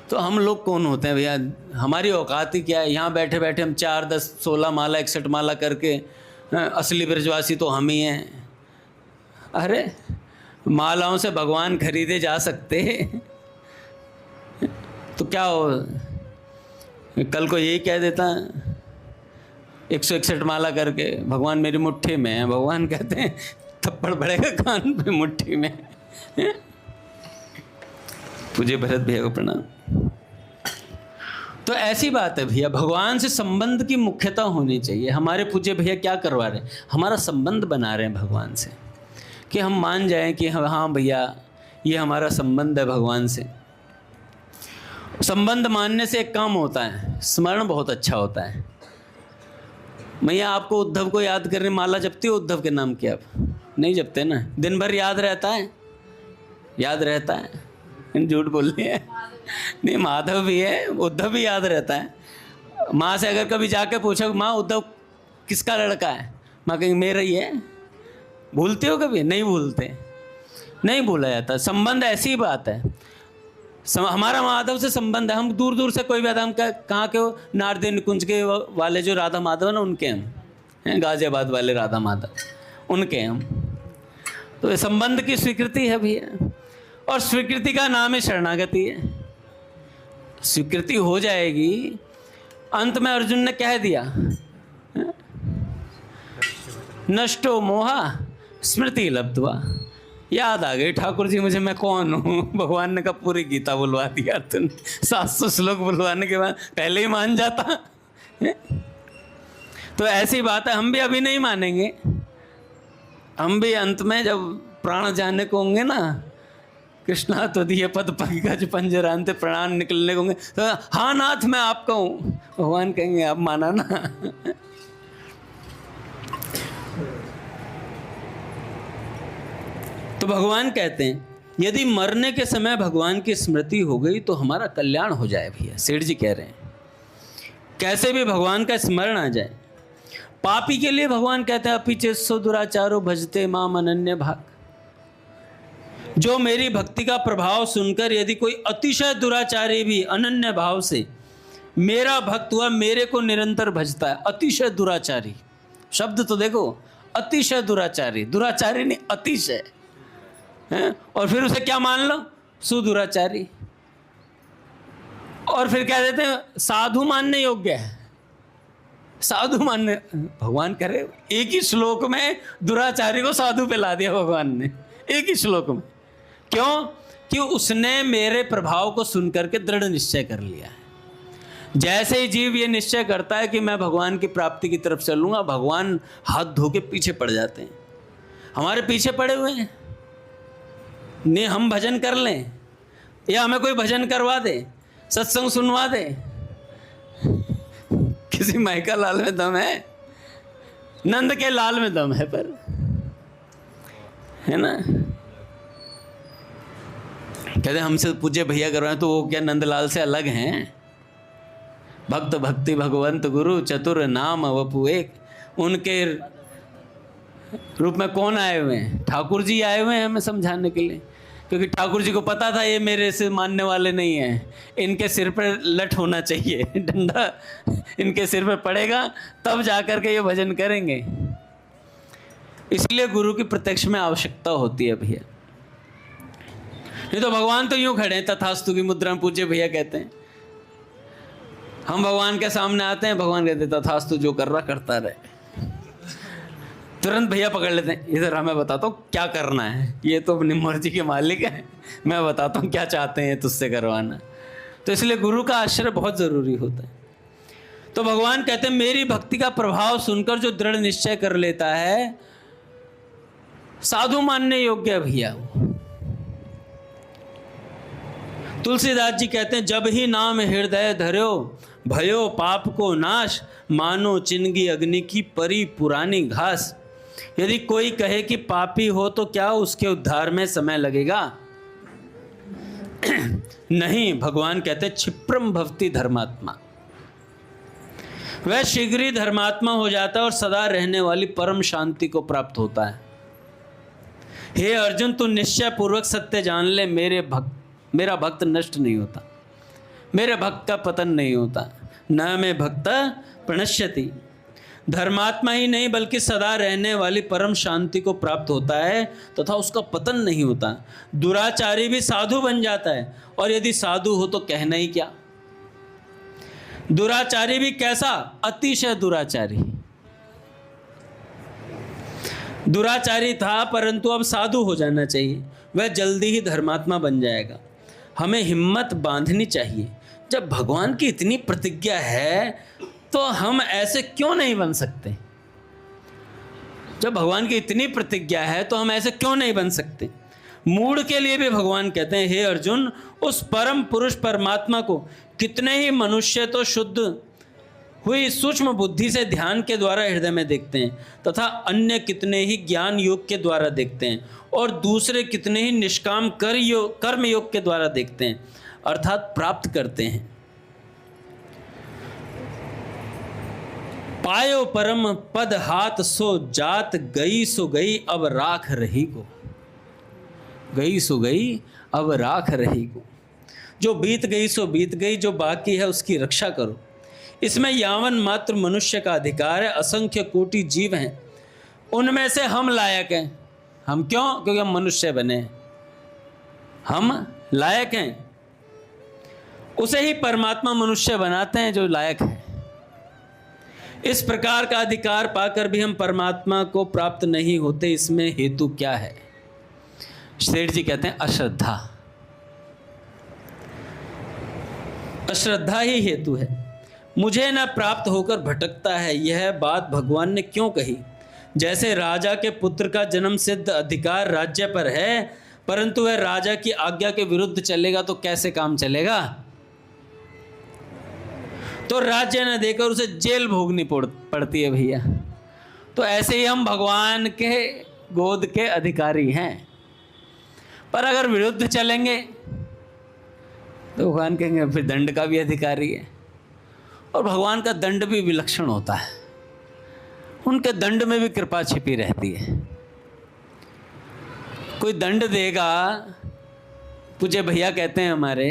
तो हम लोग कौन होते हैं भैया? हमारी औकात ही क्या है? यहाँ बैठे बैठे हम 4, 10, 16 माला 61 माला करके असली ब्रजवासी तो हम ही हैं। अरे मालाओं से भगवान खरीदे जा सकते तो क्या हो, कल को यही कह देता 161 माला करके भगवान मेरी मुट्ठी में है। भगवान कहते हैं थप्पड़ पड़ेगा कान पे, मुट्ठी में। तुझे भरत भैया को प्रणाम। तो ऐसी बात है भैया, भगवान से संबंध की मुख्यता होनी चाहिए। हमारे पूज्य भैया क्या करवा रहे हैं? हमारा संबंध बना रहे हैं भगवान से, कि हम मान जाएं कि हाँ भैया ये हमारा संबंध है भगवान से। संबंध मानने से एक काम होता है, स्मरण बहुत अच्छा होता है। मैया आपको उद्धव को याद करने माला जपती हो? उद्धव के नाम की आप नहीं जपते ना? दिन भर याद रहता है, याद रहता है, झूठ बोल रही है। नहीं, माधव भी है, उद्धव भी याद रहता है। माँ से अगर कभी जाके पूछो माँ उद्धव किसका लड़का है, माँ कहेंगे मेरा ही है। भूलते हो कभी? नहीं भूलते, नहीं भूला जाता। संबंध ऐसी बात है, हमारा माधव से संबंध है। हम दूर दूर से कोई भी आता, हम कहाँ के हो? नारदी निकुंज के वाले जो राधा माधव है ना, उनके हम हैं, गाजियाबाद वाले राधा माधव, उनके हम। तो ये संबंध की स्वीकृति है भैया, और स्वीकृति का नाम है शरणागति है। स्वीकृति हो जाएगी। अंत में अर्जुन ने कह दिया नष्टो मोहा स्मृति लब्ध्वा। याद आ गई ठाकुर जी मुझे, मैं कौन हूँ। भगवान ने कहा पूरी गीता बुलवा दिया तुमने, 700 श्लोक बुलवाने के बाद पहले ही मान जाता। तो ऐसी बात है, हम भी अभी नहीं मानेंगे। हम भी अंत में जब प्राण जाने को होंगे ना, कृष्णा तो दिए पद पंकज पंजरांते प्राण निकलने को होंगे, तो हाँ नाथ मैं आपका हूँ। भगवान कहेंगे आप माना ना। तो भगवान कहते हैं यदि मरने के समय भगवान की स्मृति हो गई तो हमारा कल्याण हो जाए भैया। सेठ जी कह रहे हैं कैसे भी भगवान का स्मरण आ जाए। पापी के लिए भगवान कहते हैं अपीचे सो दुराचारो भजते माम अनन्य भाग। जो मेरी भक्ति का प्रभाव सुनकर यदि कोई अतिशय दुराचारी भी अनन्य भाव से मेरा भक्त हुआ, मेरे को निरंतर भजता है। अतिशय दुराचारी शब्द तो देखो, अतिशय दुराचारी, दुराचारी नहीं अतिशय है। और फिर उसे क्या मान लो, सुदुराचारी। और फिर क्या देते हैं, साधु मानने योग्य है। साधु मानने, भगवान करे एक ही श्लोक में दुराचारी को साधु पे ला दिया भगवान ने, एक ही श्लोक में। क्यों? कि उसने मेरे प्रभाव को सुनकर के दृढ़ निश्चय कर लिया है। जैसे ही जीव ये निश्चय करता है कि मैं भगवान की प्राप्ति की तरफ चलूंगा, भगवान हाथ धो के पीछे पड़ जाते हैं। हमारे पीछे पड़े हुए हैं, ने हम भजन कर लें या हमें कोई भजन करवा दे, सत्संग सुनवा दे। किसी माइका लाल में दम है, नंद के लाल में दम है, पर है ना। कहते हमसे पूज्य भैया करवाएं तो वो क्या नंदलाल से अलग हैं? भक्त भक्ति भगवंत गुरु चतुर नाम वपु एक। उनके रूप में कौन आए हुए हैं? ठाकुर जी आए हुए हैं हमें समझाने के लिए, क्योंकि ठाकुर जी को पता था ये मेरे से मानने वाले नहीं हैं, इनके सिर पर लठ होना चाहिए, डंडा इनके सिर पर पड़ेगा तब जाकर के ये भजन करेंगे। इसलिए गुरु की प्रत्यक्ष में आवश्यकता होती है भैया। नहीं तो भगवान तो यूं खड़े हैं तथास्तु की मुद्रा में, पूज्य भैया कहते हैं। हम भगवान के सामने आते हैं, भगवान कहते तथास्तु, जो कर रहा करता रहे। तुरंत भैया पकड़ लेते हैं, इधर हमें बताता हूँ क्या करना है, ये तो अपनी मर्जी के मालिक है, मैं बताता हूँ क्या चाहते हैं तुझसे करवाना। तो इसलिए गुरु का आश्रय बहुत ज़रूरी होता है। तो भगवान कहते हैं मेरी भक्ति का प्रभाव सुनकर जो दृढ़ निश्चय कर लेता है, साधु मानने योग्य है भैया। तुलसीदास जी कहते हैं जब ही नाम हृदय धर्यो भयो पाप को नाश, मानो चिनगी अग्नि की परी पुरानी घास। यदि कोई कहे कि पापी हो तो क्या उसके उद्धार में समय लगेगा? नहीं, भगवान कहते हैं क्षिप्रम भवति धर्मात्मा, वह शीघ्र ही धर्मात्मा हो जाता है और सदा रहने वाली परम शांति को प्राप्त होता है। हे अर्जुन, तू निश्चय पूर्वक सत्य जान ले, मेरा भक्त नष्ट नहीं होता, मेरे भक्त का पतन नहीं होता। न में भक्त प्रणश्यति, धर्मात्मा ही नहीं बल्कि सदा रहने वाली परम शांति को प्राप्त होता है तथा उसका पतन नहीं होता। दुराचारी भी साधु बन जाता है, और यदि साधु हो तो कहना ही क्या। दुराचारी भी कैसा? अतिशय दुराचारी। दुराचारी था परंतु अब साधु हो जाना चाहिए, वह जल्दी ही धर्मात्मा बन जाएगा। हमें हिम्मत बांधनी चाहिए। जब भगवान की इतनी प्रतिज्ञा है तो हम ऐसे क्यों नहीं बन सकते? जब भगवान की इतनी प्रतिज्ञा है तो हम ऐसे क्यों नहीं बन सकते? मूढ़ के लिए भी भगवान कहते हैं हे अर्जुन, उस परम पुरुष परमात्मा को कितने ही मनुष्य तो शुद्ध हुई सूक्ष्म बुद्धि से ध्यान के द्वारा हृदय में देखते हैं, तथा अन्य कितने ही ज्ञान योग के द्वारा देखते हैं, और दूसरे कितने ही निष्काम कर्म योग के द्वारा देखते हैं, अर्थात प्राप्त करते हैं। पायो परम पद हाथ सो जात, गई सो गई अब राख रही को। गई सो गई अब राख रही को। जो बीत गई सो बीत गई, जो बाकी है उसकी रक्षा करो। इसमें यावन मात्र मनुष्य का अधिकार है। असंख्य कोटि जीव हैं, उनमें से हम लायक हैं। हम क्यों? क्योंकि हम मनुष्य बने हैं, हम लायक हैं। उसे ही परमात्मा मनुष्य बनाते हैं जो लायक है। इस प्रकार का अधिकार पाकर भी हम परमात्मा को प्राप्त नहीं होते, इसमें हेतु क्या है? श्रेष्ठ जी कहते हैं अश्रद्धा। अश्रद्धा ही हेतु है। मुझे न प्राप्त होकर भटकता है, यह बात भगवान ने क्यों कही? जैसे राजा के पुत्र का जन्म सिद्ध अधिकार राज्य पर है, परंतु वह राजा की आज्ञा के विरुद्ध चलेगा तो कैसे काम चलेगा? तो राज्य न देकर उसे जेल भोगनी पड़ती है भैया। तो ऐसे ही हम भगवान के गोद के अधिकारी हैं, पर अगर विरुद्ध चलेंगे तो भगवान कहेंगे फिर दंड का भी अधिकारी है। और भगवान का दंड भी विलक्षण होता है, उनके दंड में भी कृपा छिपी रहती है। कोई दंड देगा, पूज्य भैया कहते हैं हमारे,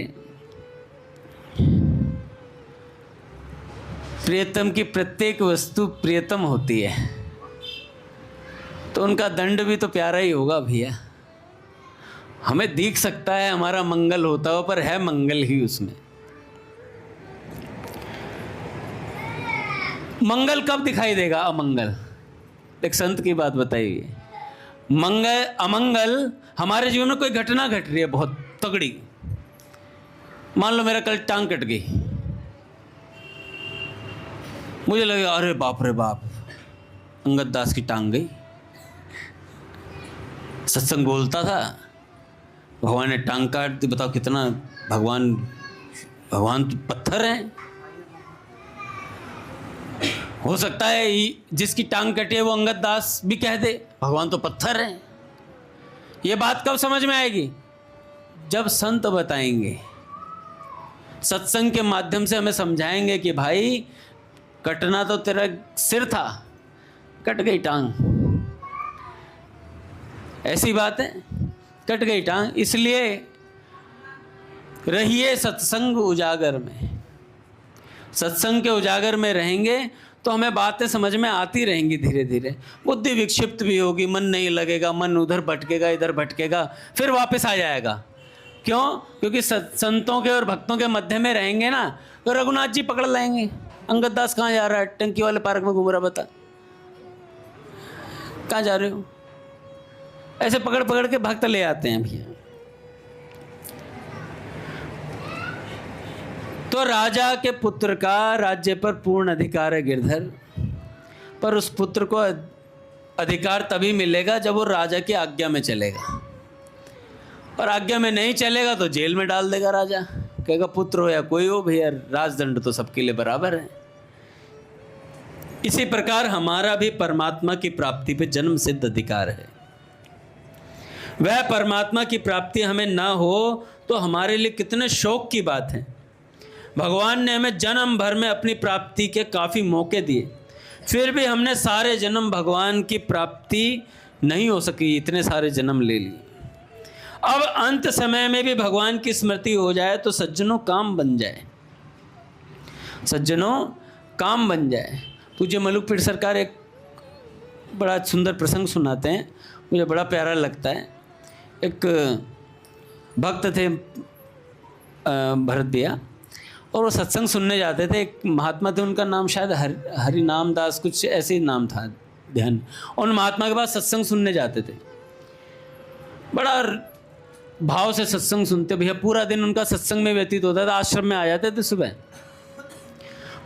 प्रियतम की प्रत्येक वस्तु प्रियतम होती है, तो उनका दंड भी तो प्यारा ही होगा भैया। हमें दिख सकता है हमारा मंगल होता हो, पर है मंगल ही उसमें। मंगल कब दिखाई देगा? अमंगल। एक संत की बात बताइए, मंगल अमंगल हमारे जीवन में कोई घटना घट रही है बहुत तगड़ी, मान लो मेरा कल टांग कट गई, मुझे लगा अरे बाप रे बाप, अंगद दास की टांग गई। सत्संग बोलता था, भगवान ने टांग काट दी। बताओ कितना भगवान तो पत्थर हैं। हो सकता है जिसकी टांग कटी है वो अंगद दास भी कह दे भगवान तो पत्थर हैं। ये बात कब समझ में आएगी? जब संत बताएंगे, सत्संग के माध्यम से हमें समझाएंगे कि भाई कटना तो तेरा सिर था, कट गई टांग, ऐसी बात है, कट गई टांग। इसलिए रहिए सत्संग उजागर में। सत्संग के उजागर में रहेंगे तो हमें बातें समझ में आती रहेंगी धीरे धीरे। बुद्धि विक्षिप्त भी होगी, मन नहीं लगेगा, मन उधर भटकेगा इधर भटकेगा, फिर वापस आ जाएगा। क्यों? क्योंकि संतों के और भक्तों के मध्य में रहेंगे ना, तो रघुनाथ जी पकड़ लाएंगे, अंगद दास कहाँ जा रहा है, टंकी वाले पार्क में घूम रहा, बता कहाँ जा रहे हो। ऐसे पकड़ पकड़ के भक्त ले आते हैं भैया। तो राजा के पुत्र का राज्य पर पूर्ण अधिकार है गिरधर, पर उस पुत्र को अधिकार तभी मिलेगा जब वो राजा की आज्ञा में चलेगा, और आज्ञा में नहीं चलेगा तो जेल में डाल देगा राजा। कहेगा पुत्र हो या कोई हो भैया, राजदंड तो सबके लिए बराबर है। इसी प्रकार हमारा भी परमात्मा की प्राप्ति पे जन्म सिद्ध अधिकार है। वह परमात्मा की प्राप्ति हमें ना हो तो हमारे लिए कितने शोक की बात है। भगवान ने हमें जन्म भर में अपनी प्राप्ति के काफ़ी मौके दिए, फिर भी हमने सारे जन्म भगवान की प्राप्ति नहीं हो सकी, इतने सारे जन्म ले लिए। अब अंत समय में भी भगवान की स्मृति हो जाए तो सज्जनों काम बन जाए, सज्जनों काम बन जाए। पूज्य मलुकपीठ सरकार एक बड़ा सुंदर प्रसंग सुनाते हैं, मुझे बड़ा प्यारा लगता है। एक भक्त थे भरत भैया, और वो सत्संग सुनने जाते थे। एक महात्मा थे, उनका नाम शायद हरिनाम दास कुछ ऐसे ही नाम था, ध्यान। उन महात्मा के पास सत्संग सुनने जाते थे, बड़ा भाव से सत्संग सुनते भैया। पूरा दिन उनका सत्संग में व्यतीत होता था। आश्रम में आ जाते थे सुबह,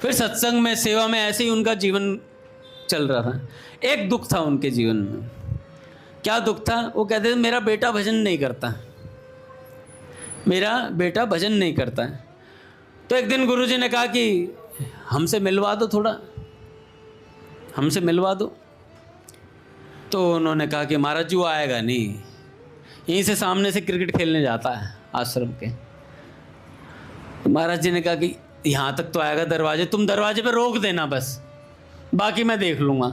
फिर सत्संग में सेवा में ऐसे ही उनका जीवन चल रहा था। एक दुख था उनके जीवन में। क्या दुख था? वो कहते थे मेरा बेटा भजन नहीं करता, मेरा बेटा भजन नहीं करता है। तो एक दिन गुरुजी ने कहा कि हमसे मिलवा दो, थोड़ा हमसे मिलवा दो। तो उन्होंने कहा कि महाराज जी वो आएगा नहीं, यहीं से सामने से क्रिकेट खेलने जाता है आश्रम के। तो महाराज जी ने कहा कि यहाँ तक तो आएगा दरवाजे, तुम दरवाजे पे रोक देना बस, बाकी मैं देख लूँगा।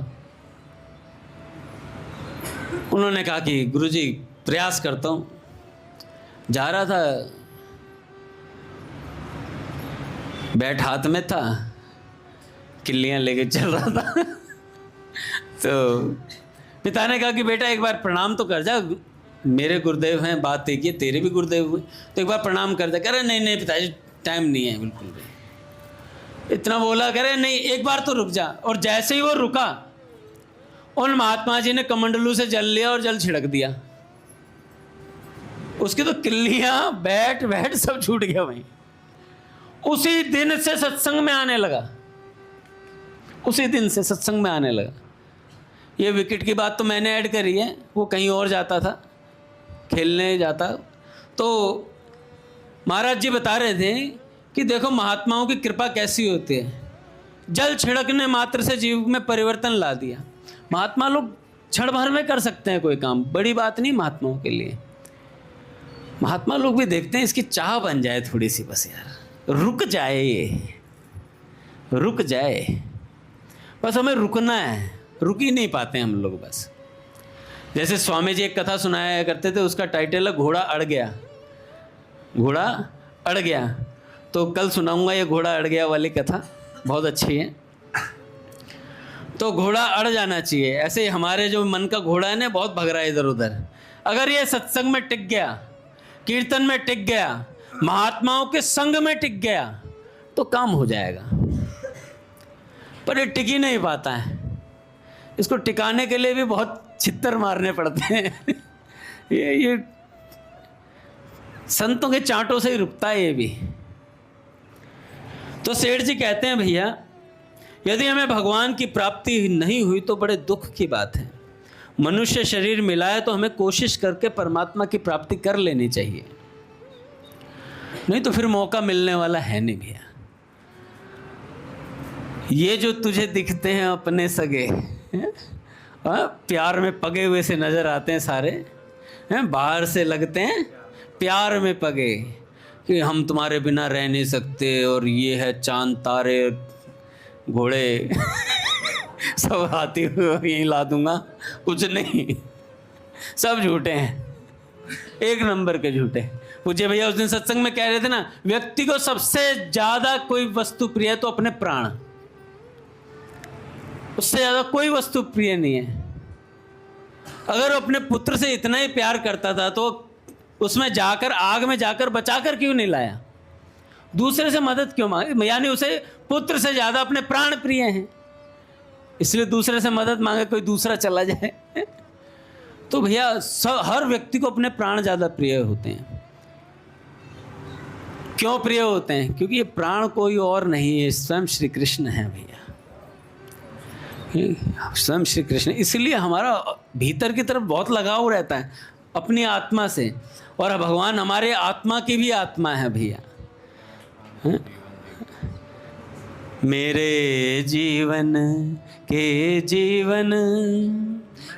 उन्होंने कहा कि गुरुजी प्रयास करता हूँ। जा रहा था, बैट हाथ में था, किल्लियाँ लेके चल रहा था। तो पिता ने कहा कि बेटा एक बार प्रणाम तो कर जा, मेरे गुरुदेव हैं, बात एक ही, तेरे भी गुरुदेव हुए, तो एक बार प्रणाम कर जा। कह रहे नहीं नहीं पिताजी टाइम नहीं है बिल्कुल भी। इतना बोला, कह रहे नहीं एक बार तो रुक जा। और जैसे ही वो रुका, उन महात्मा जी ने कमंडलू से जल लिया और जल छिड़क दिया। उसकी तो किल्लियां बैट बैट सब छूट गया वहीं। उसी दिन से सत्संग में आने लगा, उसी दिन से सत्संग में आने लगा। ये विकेट की बात तो मैंने ऐड करी है, वो कहीं और जाता था, खेलने जाता। तो महाराज जी बता रहे थे कि देखो महात्माओं की कृपा कैसी होती है। जल छिड़कने मात्र से जीव में परिवर्तन ला दिया। महात्मा लोग क्षण भर में कर सकते हैं कोई काम, बड़ी बात नहीं महात्माओं के लिए। महात्मा लोग भी देखते हैं इसकी चाह बन जाए थोड़ी सी, बस यार रुक जाए, ये रुक जाए, बस हमें रुकना है, रुक ही नहीं पाते हम लोग बस। जैसे स्वामी जी एक कथा सुनाया करते थे, उसका टाइटल है घोड़ा अड़ गया। घोड़ा अड़ गया, तो कल सुनाऊंगा ये घोड़ा अड़ गया वाली कथा, बहुत अच्छी है। तो घोड़ा अड़ जाना चाहिए। ऐसे ही हमारे जो मन का घोड़ा है ना, बहुत भग रहा है इधर उधर, अगर ये सत्संग में टिक गया, कीर्तन में टिक गया, महात्माओं के संग में टिक गया, तो काम हो जाएगा। पर ये टिक ही नहीं पाता है, इसको टिकाने के लिए भी बहुत छित्तर मारने पड़ते हैं। ये संतों के चांटों से ही रुकता है ये भी। तो सेठ जी कहते हैं, भैया यदि हमें भगवान की प्राप्ति नहीं हुई तो बड़े दुख की बात है। मनुष्य शरीर मिला है तो हमें कोशिश करके परमात्मा की प्राप्ति कर लेनी चाहिए, नहीं तो फिर मौका मिलने वाला है नहीं भैया। ये जो तुझे दिखते हैं अपने सगे, प्यार में पगे हुए से नजर आते हैं सारे, बाहर से लगते हैं प्यार में पगे कि हम तुम्हारे बिना रह नहीं सकते, और ये है चांद तारे घोड़े सब हाथी यहीं ला दूंगा, कुछ नहीं, सब झूठे हैं, एक नंबर के झूठे। पूज्य भैया उस दिन सत्संग में कह रहे थे ना, व्यक्ति को सबसे ज्यादा कोई वस्तु प्रिय है तो अपने प्राण, उससे ज्यादा कोई वस्तु प्रिय नहीं है। अगर वो अपने पुत्र से इतना ही प्यार करता था तो उसमें जाकर, आग में जाकर बचाकर क्यों नहीं लाया? दूसरे से मदद क्यों मांगे? यानी उसे पुत्र से ज्यादा अपने प्राण प्रिय हैं, इसलिए दूसरे से मदद मांगे कोई दूसरा चला जाए। तो भैया हर व्यक्ति को अपने प्राण ज्यादा प्रिय होते हैं। क्यों प्रिय होते हैं? क्योंकि ये प्राण कोई और नहीं है, स्वयं श्री कृष्ण है भैया, स्वयं श्री कृष्ण। इसलिए हमारा भीतर की तरफ बहुत लगाव रहता है अपनी आत्मा से, और भगवान हमारे आत्मा की भी आत्मा है भैया। मेरे जीवन के जीवन,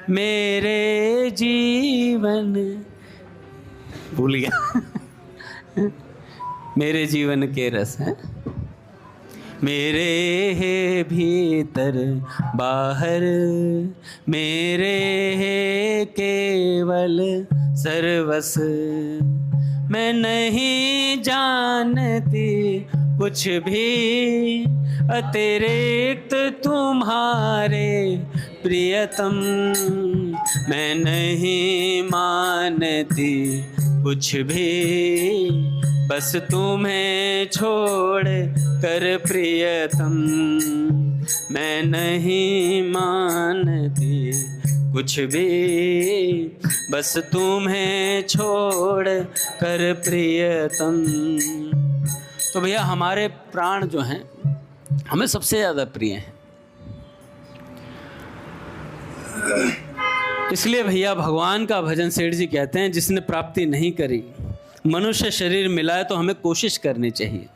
मेरे जीवन, भूल गया मेरे जीवन के रस है, मेरे है भीतर बाहर, मेरे है केवल सर्वस। मैं नहीं जानती कुछ भी अतिरिक्त तुम्हारे प्रियतम, मैं नहीं मानती कुछ भी बस तुम्हें छोड़ कर प्रियतम, मैं नहीं मानती कुछ भी बस तुम्हें छोड़ कर प्रियतम। तो भैया हमारे प्राण जो हैं हमें सबसे ज़्यादा प्रिय हैं। इसलिए भैया भगवान का भजन सेठ जी कहते हैं, जिसने प्राप्ति नहीं करी, मनुष्य शरीर मिला है तो हमें कोशिश करनी चाहिए,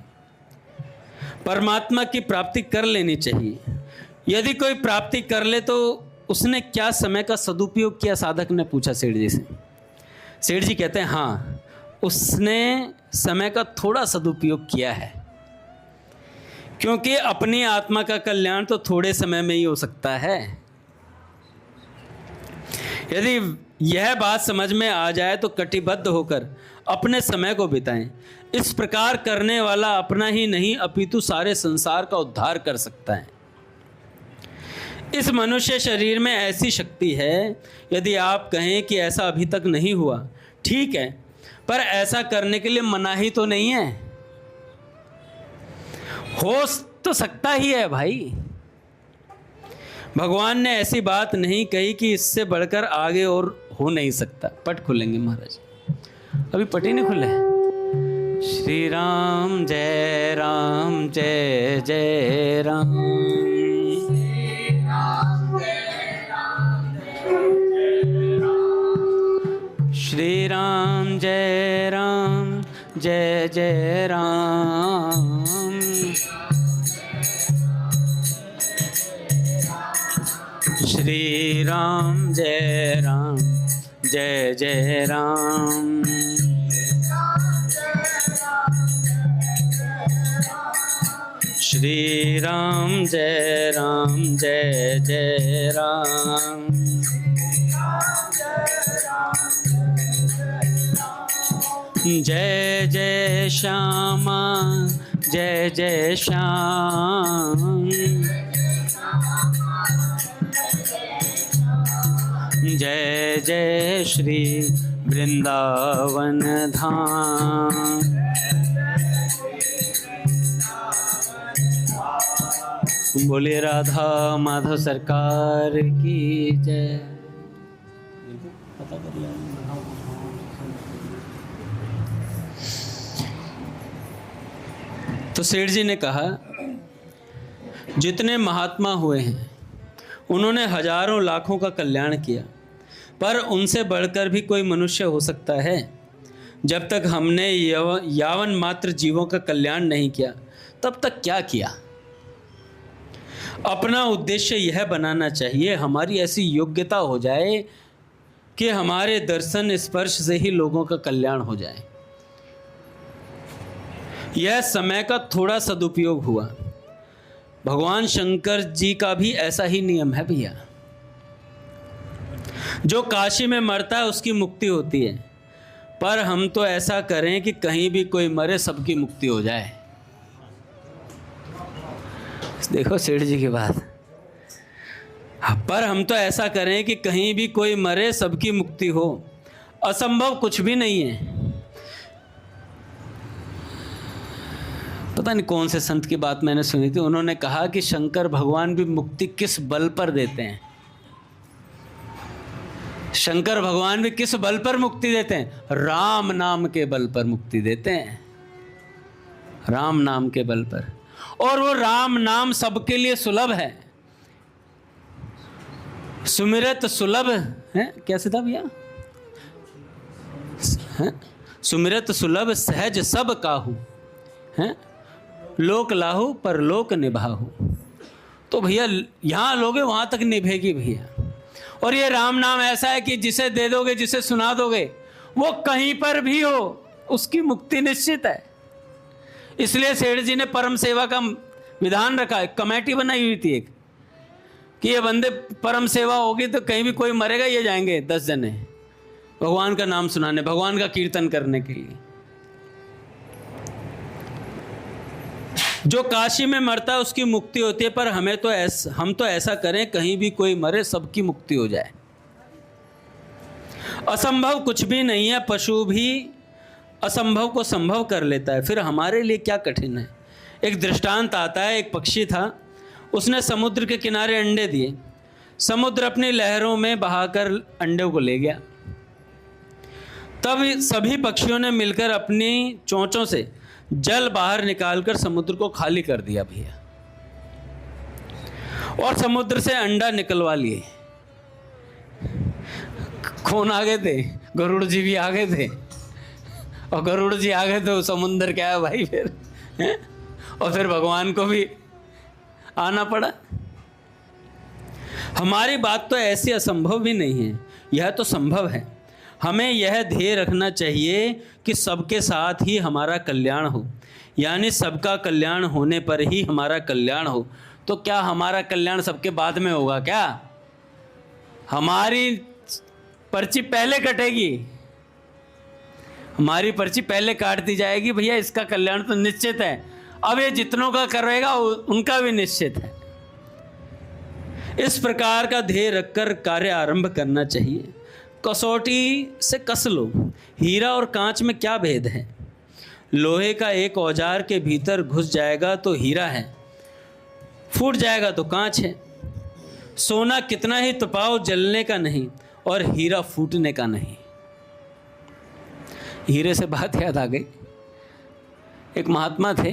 परमात्मा की प्राप्ति कर लेनी चाहिए। यदि कोई प्राप्ति कर ले तो उसने क्या समय का सदुपयोग किया? साधक ने पूछा सेठ जी से। सेठ जी कहते हैं हाँ, उसने समय का थोड़ा सदुपयोग किया है, क्योंकि अपनी आत्मा का कल्याण तो थोड़े समय में ही हो सकता है। यदि यह बात समझ में आ जाए तो कटिबद्ध होकर अपने समय को बिताएं। इस प्रकार करने वाला अपना ही नहीं अपितु सारे संसार का उद्धार कर सकता है। इस मनुष्य शरीर में ऐसी शक्ति है, यदि आप कहें कि ऐसा अभी तक नहीं हुआ, ठीक है, पर ऐसा करने के लिए मनाही तो नहीं है, हो तो सकता ही है भाई। भगवान ने ऐसी बात नहीं कही कि इससे बढ़कर आगे और हो नहीं सकता। पट खुलेंगे महाराज, अभी पट ही नहीं खुले। श्री राम जय राम जय जय राम, श्री राम जय राम जय जय राम, श्री राम जय राम जय जय राम, श्री राम जय जय राम। जय जय श्यामा जय श्याम। जय जय श्री वृंदावन धाम। बोले राधा माधव सरकार की जय। तो सेठ जी ने कहा, जितने महात्मा हुए हैं उन्होंने हजारों लाखों का कल्याण किया, पर उनसे बढ़कर भी कोई मनुष्य हो सकता है? जब तक हमने यावन मात्र जीवों का कल्याण नहीं किया तब तक क्या किया? अपना उद्देश्य यह बनाना चाहिए हमारी ऐसी योग्यता हो जाए कि हमारे दर्शन स्पर्श से ही लोगों का कल्याण हो जाए। यह समय का थोड़ा सदुपयोग हुआ। भगवान शंकर जी का भी ऐसा ही नियम है भैया। जो काशी में मरता है उसकी मुक्ति होती है, पर हम तो ऐसा करें कि कहीं भी कोई मरे सबकी मुक्ति हो जाए। देखो सेठ जी की बात। पर हम तो ऐसा करें कि कहीं भी कोई मरे सबकी मुक्ति हो। असंभव कुछ भी नहीं है। पता नहीं कौन से संत की बात मैंने सुनी थी, उन्होंने कहा कि शंकर भगवान भी मुक्ति किस बल पर देते हैं। शंकर भगवान भी किस बल पर मुक्ति देते हैं? राम नाम के बल पर मुक्ति देते हैं, राम नाम के बल पर। और वो राम नाम सबके लिए सुलभ है। सुमिरत सुलभ है, कैसे था भैया? सुमिरत सुलभ सहज सब काहू है, लोक लाहू पर लोक निभाहू। तो भैया यहाँ लोगे वहाँ तक निभेगी भैया। और ये राम नाम ऐसा है कि जिसे दे दोगे, जिसे सुना दोगे, वो कहीं पर भी हो उसकी मुक्ति निश्चित है। इसलिए सेठ जी ने परम सेवा का विधान रखा है। कमेटी बनाई हुई थी एक कि ये बंदे परम सेवा होगी तो कहीं भी कोई मरेगा, ये जाएंगे 10 जने भगवान का नाम सुनाने, भगवान का कीर्तन करने के लिए। जो काशी में मरता है उसकी मुक्ति होती है, पर हम तो ऐसा करें कहीं भी कोई मरे सबकी मुक्ति हो जाए। असंभव कुछ भी नहीं है, पशु भी असंभव को संभव कर लेता है, फिर हमारे लिए क्या कठिन है। एक दृष्टांत आता है, एक पक्षी था, उसने समुद्र के किनारे अंडे दिए। समुद्र अपनी लहरों में बहाकर अंडों को ले गया। तब सभी पक्षियों ने मिलकर अपनी चोंचों से जल बाहर निकालकर समुद्र को खाली कर दिया भैया, और समुद्र से अंडा निकलवा लिए। कौन आ गए थे? गरुड़ जी भी आ गए थे। और गरुड़ जी आ गए तो समुद्र क्या है भाई फिर है? और फिर भगवान को भी आना पड़ा। हमारी बात तो ऐसी असंभव भी नहीं है, यह तो संभव है। हमें यह ध्येय रखना चाहिए कि सबके साथ ही हमारा कल्याण हो, यानी सबका कल्याण होने पर ही हमारा कल्याण हो। तो क्या हमारा कल्याण सबके बाद में होगा क्या? हमारी पर्ची पहले कटेगी, हमारी पर्ची पहले काट दी जाएगी। भैया इसका कल्याण तो निश्चित है, अब ये जितनों का करेगा उनका भी निश्चित है। इस प्रकार का ध्येय रखकर कार्य आरंभ करना चाहिए। कसौटी से कस लो, हीरा और कांच में क्या भेद है? लोहे का एक औजार के भीतर घुस जाएगा तो हीरा है, फूट जाएगा तो कांच है। सोना कितना ही तपाओ जलने का नहीं, और हीरा फूटने का नहीं। हीरे से बात याद आ गई। एक महात्मा थे,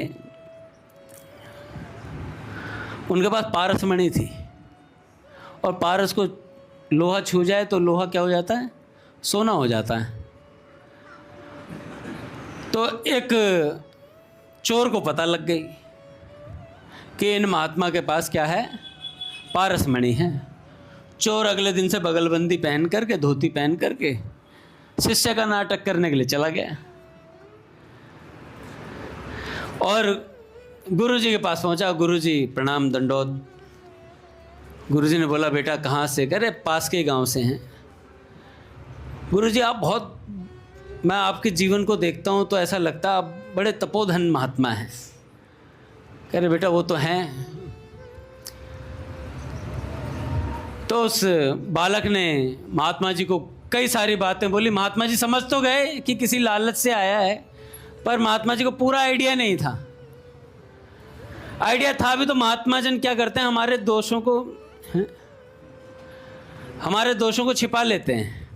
उनके पास पारसमणि थी, और पारस को लोहा छू जाए तो लोहा क्या हो जाता है? सोना हो जाता है। तो एक चोर को पता लग गई कि इन महात्मा के पास क्या है? पारसमणि है। चोर अगले दिन से बगलबंदी पहन करके, धोती पहन करके शिष्य का नाटक करने के लिए चला गया। और गुरुजी के पास पहुंचा। गुरुजी प्रणाम दंडोत। गुरुजी ने बोला बेटा कहाँ से? कह रहे पास के गांव से हैं। गुरुजी आप बहुत, मैं आपके जीवन को देखता हूँ तो ऐसा लगता है आप बड़े तपोधन महात्मा हैं। कह रहे बेटा वो तो हैं। तो उस बालक ने महात्मा जी को कई सारी बातें बोली। महात्मा जी समझ तो गए कि किसी लालच से आया है, पर महात्मा जी को पूरा आइडिया नहीं था। आइडिया था भी तो महात्मा जन क्या करते हैं, हमारे दोषों को छिपा लेते हैं।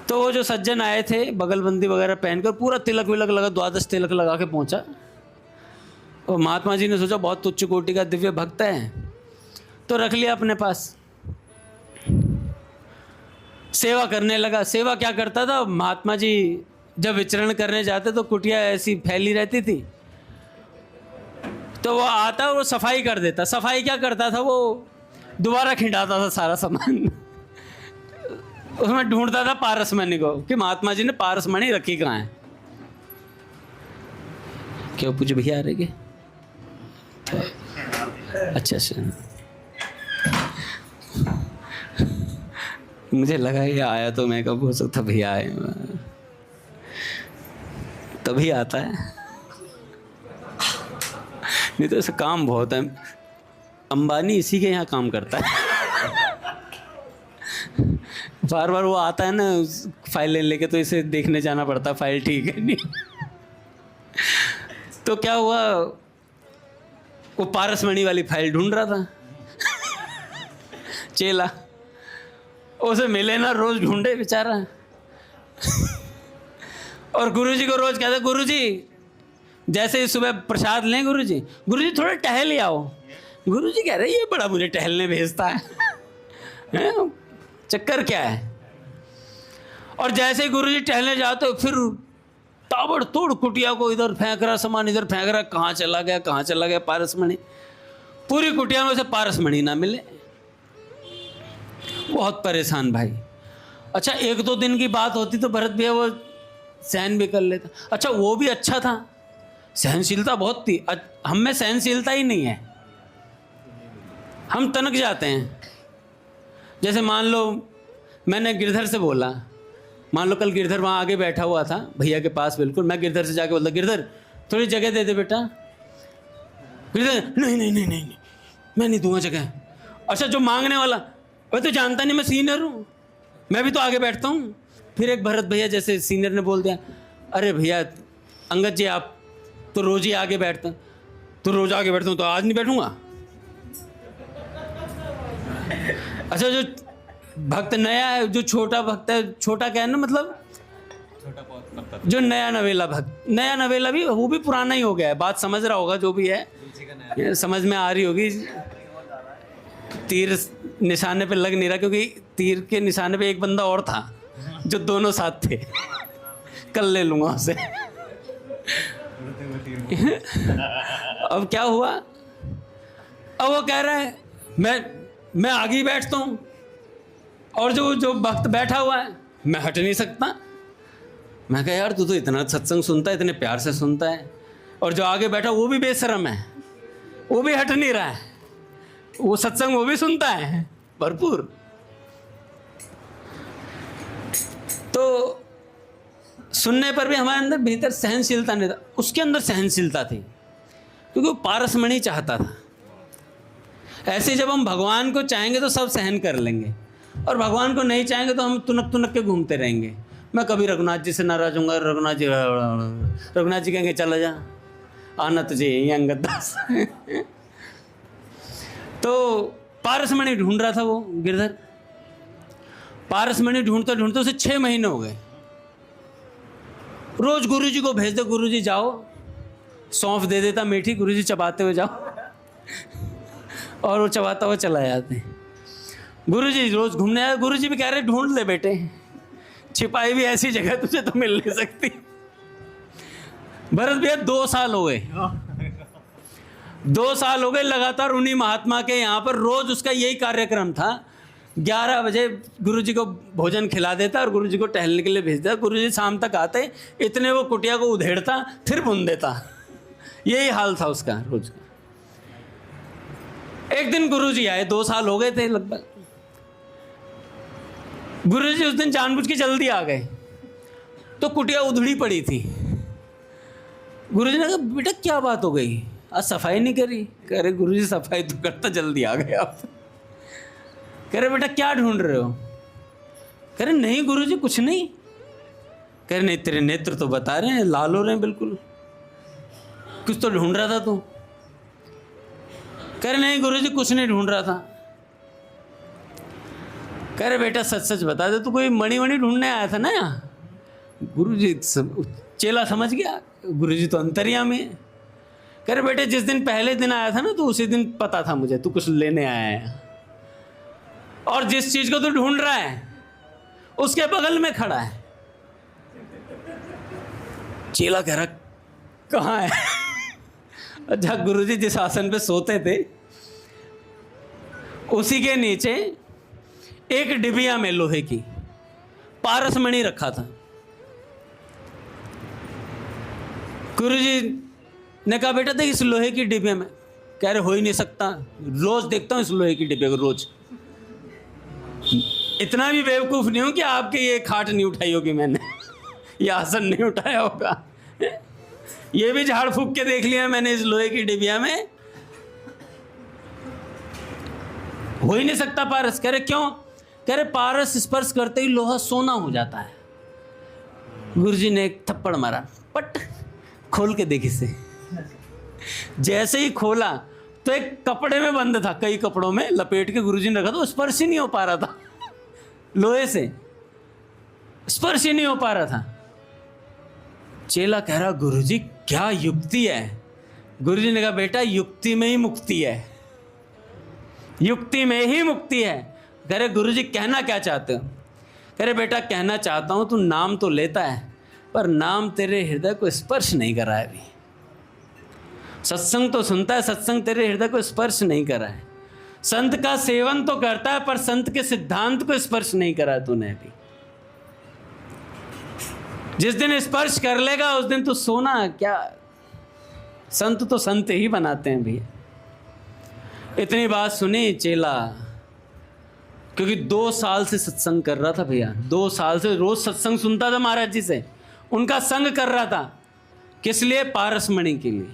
तो वो जो सज्जन आए थे बगलबंदी वगैरह पहनकर, पूरा तिलक विलक लगा, 12 तिलक लगा के पहुंचा। और महात्मा जी ने सोचा बहुत उच्च कोटि का दिव्य भक्त है, तो रख लिया अपने पास। सेवा करने लगा। सेवा क्या करता था, महात्मा जी जब विचरण करने जाते तो कुटिया ऐसी फैली रहती थी, तो वो आता और वो सफाई कर देता। सफाई क्या करता था, वो दोबारा खिंडाता था सारा सामान। उसमें ढूंढता था पारसमणि को कि महात्मा जी ने पारसमणि रखी कहाँ है। क्यों पूछे भैया आ रहे के? अच्छा अच्छा, मुझे लगा ये आया तो मैं कब हो सकता भैया आए, तभी आता है, नहीं तो ऐसा काम बहुत है। अंबानी इसी के यहाँ काम करता है। बार बार वो आता है ना फाइलें लेके, तो इसे देखने जाना पड़ता है फाइल ठीक है नहीं। तो क्या हुआ, वो पारसमणि वाली फाइल ढूंढ रहा था चेला। उसे मिले ना, रोज ढूंढे बेचारा। और गुरुजी को रोज कहते गुरुजी जैसे ही सुबह प्रसाद लें, गुरुजी थोड़ा टहल ले आओ। गुरुजी कह रहे ये बड़ा मुझे टहलने भेजता है, चक्कर क्या है। और जैसे ही गुरुजी टहलने जाते फिर ताबड़तोड़ कुटिया को इधर फेंक रहा, सामान इधर फेंक रहा, कहाँ चला गया पारसमणि। पूरी कुटिया में से पारसमणि ना मिले। बहुत परेशान भाई। अच्छा 1-2 दिन की बात होती तो भरत भैया वो सहन भी कर लेता। अच्छा वो भी अच्छा था, सहनशीलता बहुत थी। हम में सहनशीलता ही नहीं है, हम तनक जाते हैं। जैसे मान लो मैंने गिरधर से बोला, मान लो कल गिरधर वहाँ आगे बैठा हुआ था भैया के पास, बिल्कुल मैं गिरधर से जाके बोलता गिरधर थोड़ी जगह दे दे बेटा। गिरधर नहीं मैं नहीं दूंगा जगह। अच्छा जो मांगने वाला, वह तो जानता नहीं मैं सीनियर हूँ, मैं भी तो आगे बैठता हूँ। फिर एक भरत भैया जैसे सीनियर ने बोल दिया, अरे भैया अंगद जी आप तो रोज ही आगे बैठते हैं। तो रोज आगे बैठता हूँ तो आज नहीं बैठूंगा। अच्छा जो भक्त नया है, जो छोटा भक्त है, छोटा क्या है ना, मतलब जो नया नवेला भक्त, नया नवेला भी वो भी पुराना ही हो गया है। बात समझ रहा होगा जो भी है, समझ में आ रही होगी। तीर निशाने पे लग नहीं रहा, क्योंकि तीर के निशाने पे एक बंदा और था जो दोनों साथ थे। कल ले लूंगा उसे। अब क्या हुआ, अब वो कह रहा है मैं आगे ही बैठता हूँ, और जो भक्त बैठा हुआ है मैं हट नहीं सकता। मैं कहा यार तू तो इतना सत्संग सुनता है, इतने प्यार से सुनता है, और जो आगे बैठा वो भी बेशर्म है, वो भी हट नहीं रहा है, वो सत्संग वो भी सुनता है भरपूर। तो सुनने पर भी हमारे अंदर भीतर सहनशीलता नहीं था, उसके अंदर सहनशीलता थी, क्योंकि वो पारसमणि चाहता था। ऐसे जब हम भगवान को चाहेंगे तो सब सहन कर लेंगे, और भगवान को नहीं चाहेंगे तो हम तुनक तुनक के घूमते रहेंगे। मैं कभी रघुनाथ जी से नाराज हूँगा, रघुनाथ जी कहेंगे चला जा, आना तुझे यही अंगद दास। तो पारसमणि ढूंढ रहा था वो गिरधर। पारसमणि ढूंढते ढूंढते उसे 6 महीने हो गए। रोज गुरुजी को भेज दे, गुरुजी जाओ, सौंफ दे देता मीठी, गुरुजी चबाते हुए जाओ, और वो चबाता हुआ चला जाते। गुरुजी रोज घूमने आए, गुरुजी भी कह रहे ढूंढ ले बेटे, छिपाई भी ऐसी जगह तुझे तो मिल नहीं सकती। भरत भैया 2 साल हो गए, 2 साल हो गए लगातार उन्हीं महात्मा के यहाँ पर रोज उसका यही कार्यक्रम था। 11 बजे गुरुजी को भोजन खिला देता और गुरुजी को टहलने के लिए भेज देता। गुरुजी शाम तक आते, इतने वो कुटिया को उधेड़ता, फिर बुन देता, यही हाल था उसका रोज का। एक दिन गुरुजी आए, 2 साल हो गए थे लगभग। गुरुजी उस दिन जानबूझ के जल्दी आ गए, तो कुटिया उधड़ी पड़ी थी। गुरुजी ने कहा बेटा क्या बात हो गई, आज सफाई नहीं करी? कह रहे गुरुजी सफाई तो करता, जल्दी आ गए आप। कह रहे बेटा क्या ढूंढ रहे हो? कह रहे नहीं गुरुजी कुछ नहीं। कह रहे नहीं तेरे नेत्र तो बता रहे हैं, लाल हो रहे हैं बिल्कुल, कुछ तो ढूंढ रहा था तू। कह रहे नहीं गुरुजी कुछ नहीं ढूंढ रहा था। कह रहे बेटा सच सच बता दे, तू कोई मणि वणि ढूंढने आया था ना यहाँ? गुरुजी चेला समझ गया, गुरुजी तो अंतर्यामी है। कह रहे बेटे जिस दिन पहले दिन आया था ना, तो उसी दिन पता था मुझे तू कुछ लेने आया है, और जिस चीज को तू ढूंढ रहा है उसके बगल में खड़ा है। चेला कह रहा कहाँ है? अच्छा, गुरुजी जिस आसन पे सोते थे उसी के नीचे एक डिबिया में लोहे की पारसमणि रखा था। गुरुजी ने कहा बेटा देख इस लोहे की डिबिया में। कह रहे हो ही नहीं सकता, रोज देखता हूं इस लोहे की डिबिया को, रोज। इतना भी बेवकूफ नहीं हूं कि आपके ये खाट नहीं उठाई होगी मैंने, ये आसन नहीं उठाया होगा, ये भी झाड़ फूक के देख लिया मैंने इस लोहे की डिबिया में। हो ही नहीं सकता पारस। कह रहे क्यों? कह रहे पारस स्पर्श करते ही लोहा सोना हो जाता है। गुरुजी ने एक थप्पड़ मारा, पट, खोल के देखी से। जैसे ही खोला तो एक कपड़े में बंद था, कई कपड़ों में लपेट के गुरुजी ने रखा, तो स्पर्श ही नहीं हो पा रहा था, लोहे से स्पर्श ही नहीं हो पा रहा था। चेला कह रहा गुरुजी क्या युक्ति है? गुरुजी ने कहा बेटा युक्ति में ही मुक्ति है, युक्ति में ही मुक्ति है। कह रहे गुरुजी कहना क्या चाहते हो? कह रहे बेटा कहना चाहता हूं तू नाम तो लेता है, पर नाम तेरे हृदय को स्पर्श नहीं करा है अभी। सत्संग तो सुनता है, सत्संग तेरे हृदय को स्पर्श नहीं करा है। संत का सेवन तो करता है, पर संत के सिद्धांत को स्पर्श नहीं करा है तूने अभी। जिस दिन स्पर्श कर लेगा उस दिन तो सोना क्या, संत तो संत ही बनाते हैं भैया। इतनी बात सुनी चेला, क्योंकि 2 साल से सत्संग कर रहा था भैया, 2 साल से रोज सत्संग सुनता था महाराज जी से, उनका संग कर रहा था। किस लिए? पारसमणि के लिए।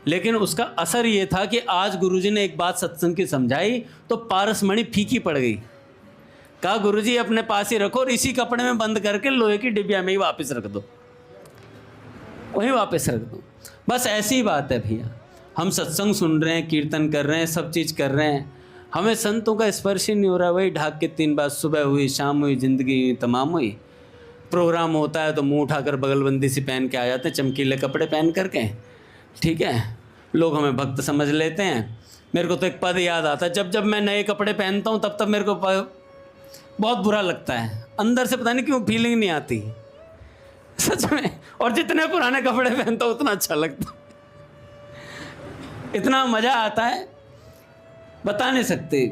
लेकिन उसका असर ये था कि आज गुरुजी ने एक बात सत्संग की समझाई तो पारसमणि फीकी पड़ गई। कहा गुरुजी अपने पास ही रखो और इसी कपड़े में बंद करके लोहे की डिबिया में ही वापस रख दो, वहीं वापस रख दो। बस ऐसी बात है भैया, हम सत्संग सुन रहे हैं, कीर्तन कर रहे हैं, सब चीज़ कर रहे हैं, हमें संतों का स्पर्श ही नहीं हो रहा। वही ढाक के 3 बार, सुबह हुई, शाम हुई, जिंदगी तमाम हुई। प्रोग्राम होता है तो मुंह उठाकर बगलबंदी सी पहन के आ जाते हैं, चमकीले कपड़े पहन करके, ठीक है, लोग हमें भक्त समझ लेते हैं। मेरे को तो एक पद याद आता है, जब जब मैं नए कपड़े पहनता हूँ तब तब मेरे को बहुत बुरा लगता है, अंदर से पता नहीं क्यों फीलिंग नहीं आती सच में। और जितने पुराने कपड़े पहनता हूँ उतना अच्छा लगता है, इतना मज़ा आता है बता नहीं सकते।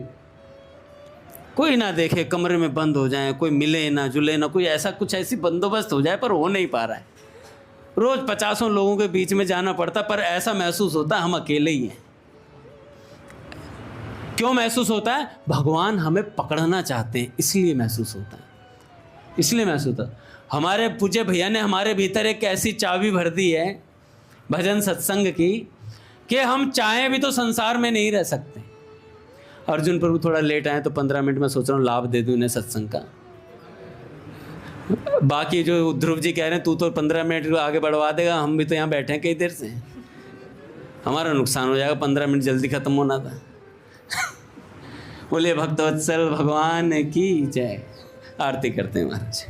कोई ना देखे, कमरे में बंद हो जाए, कोई मिले ना जुले ना, कोई ऐसा कुछ ऐसी बंदोबस्त हो जाए, पर हो नहीं पा रहा है। रोज़ 50 लोगों के बीच में जाना पड़ता, पर ऐसा महसूस होता है हम अकेले ही हैं। क्यों महसूस होता है? भगवान हमें पकड़ना चाहते हैं, इसलिए महसूस होता है, इसलिए महसूस होता है। हमारे पूज्य भैया ने हमारे भीतर एक ऐसी चाबी भर दी है भजन सत्संग की कि हम चाहें भी तो संसार में नहीं रह सकते। अर्जुन प्रभु थोड़ा लेट आए तो 15 मिनट में सोच रहा हूँ लाभ दे दूँ इन्हें सत्संग का। बाकी जो ध्रुव जी कह रहे हैं तू तो 15 मिनट आगे बढ़वा देगा, हम भी तो यहाँ बैठे हैं कई देर से, हमारा नुकसान हो जाएगा, 15 मिनट जल्दी खत्म होना था। बोलिए भक्तवत्सल भगवान की जय। आरती करते हैं महाराज।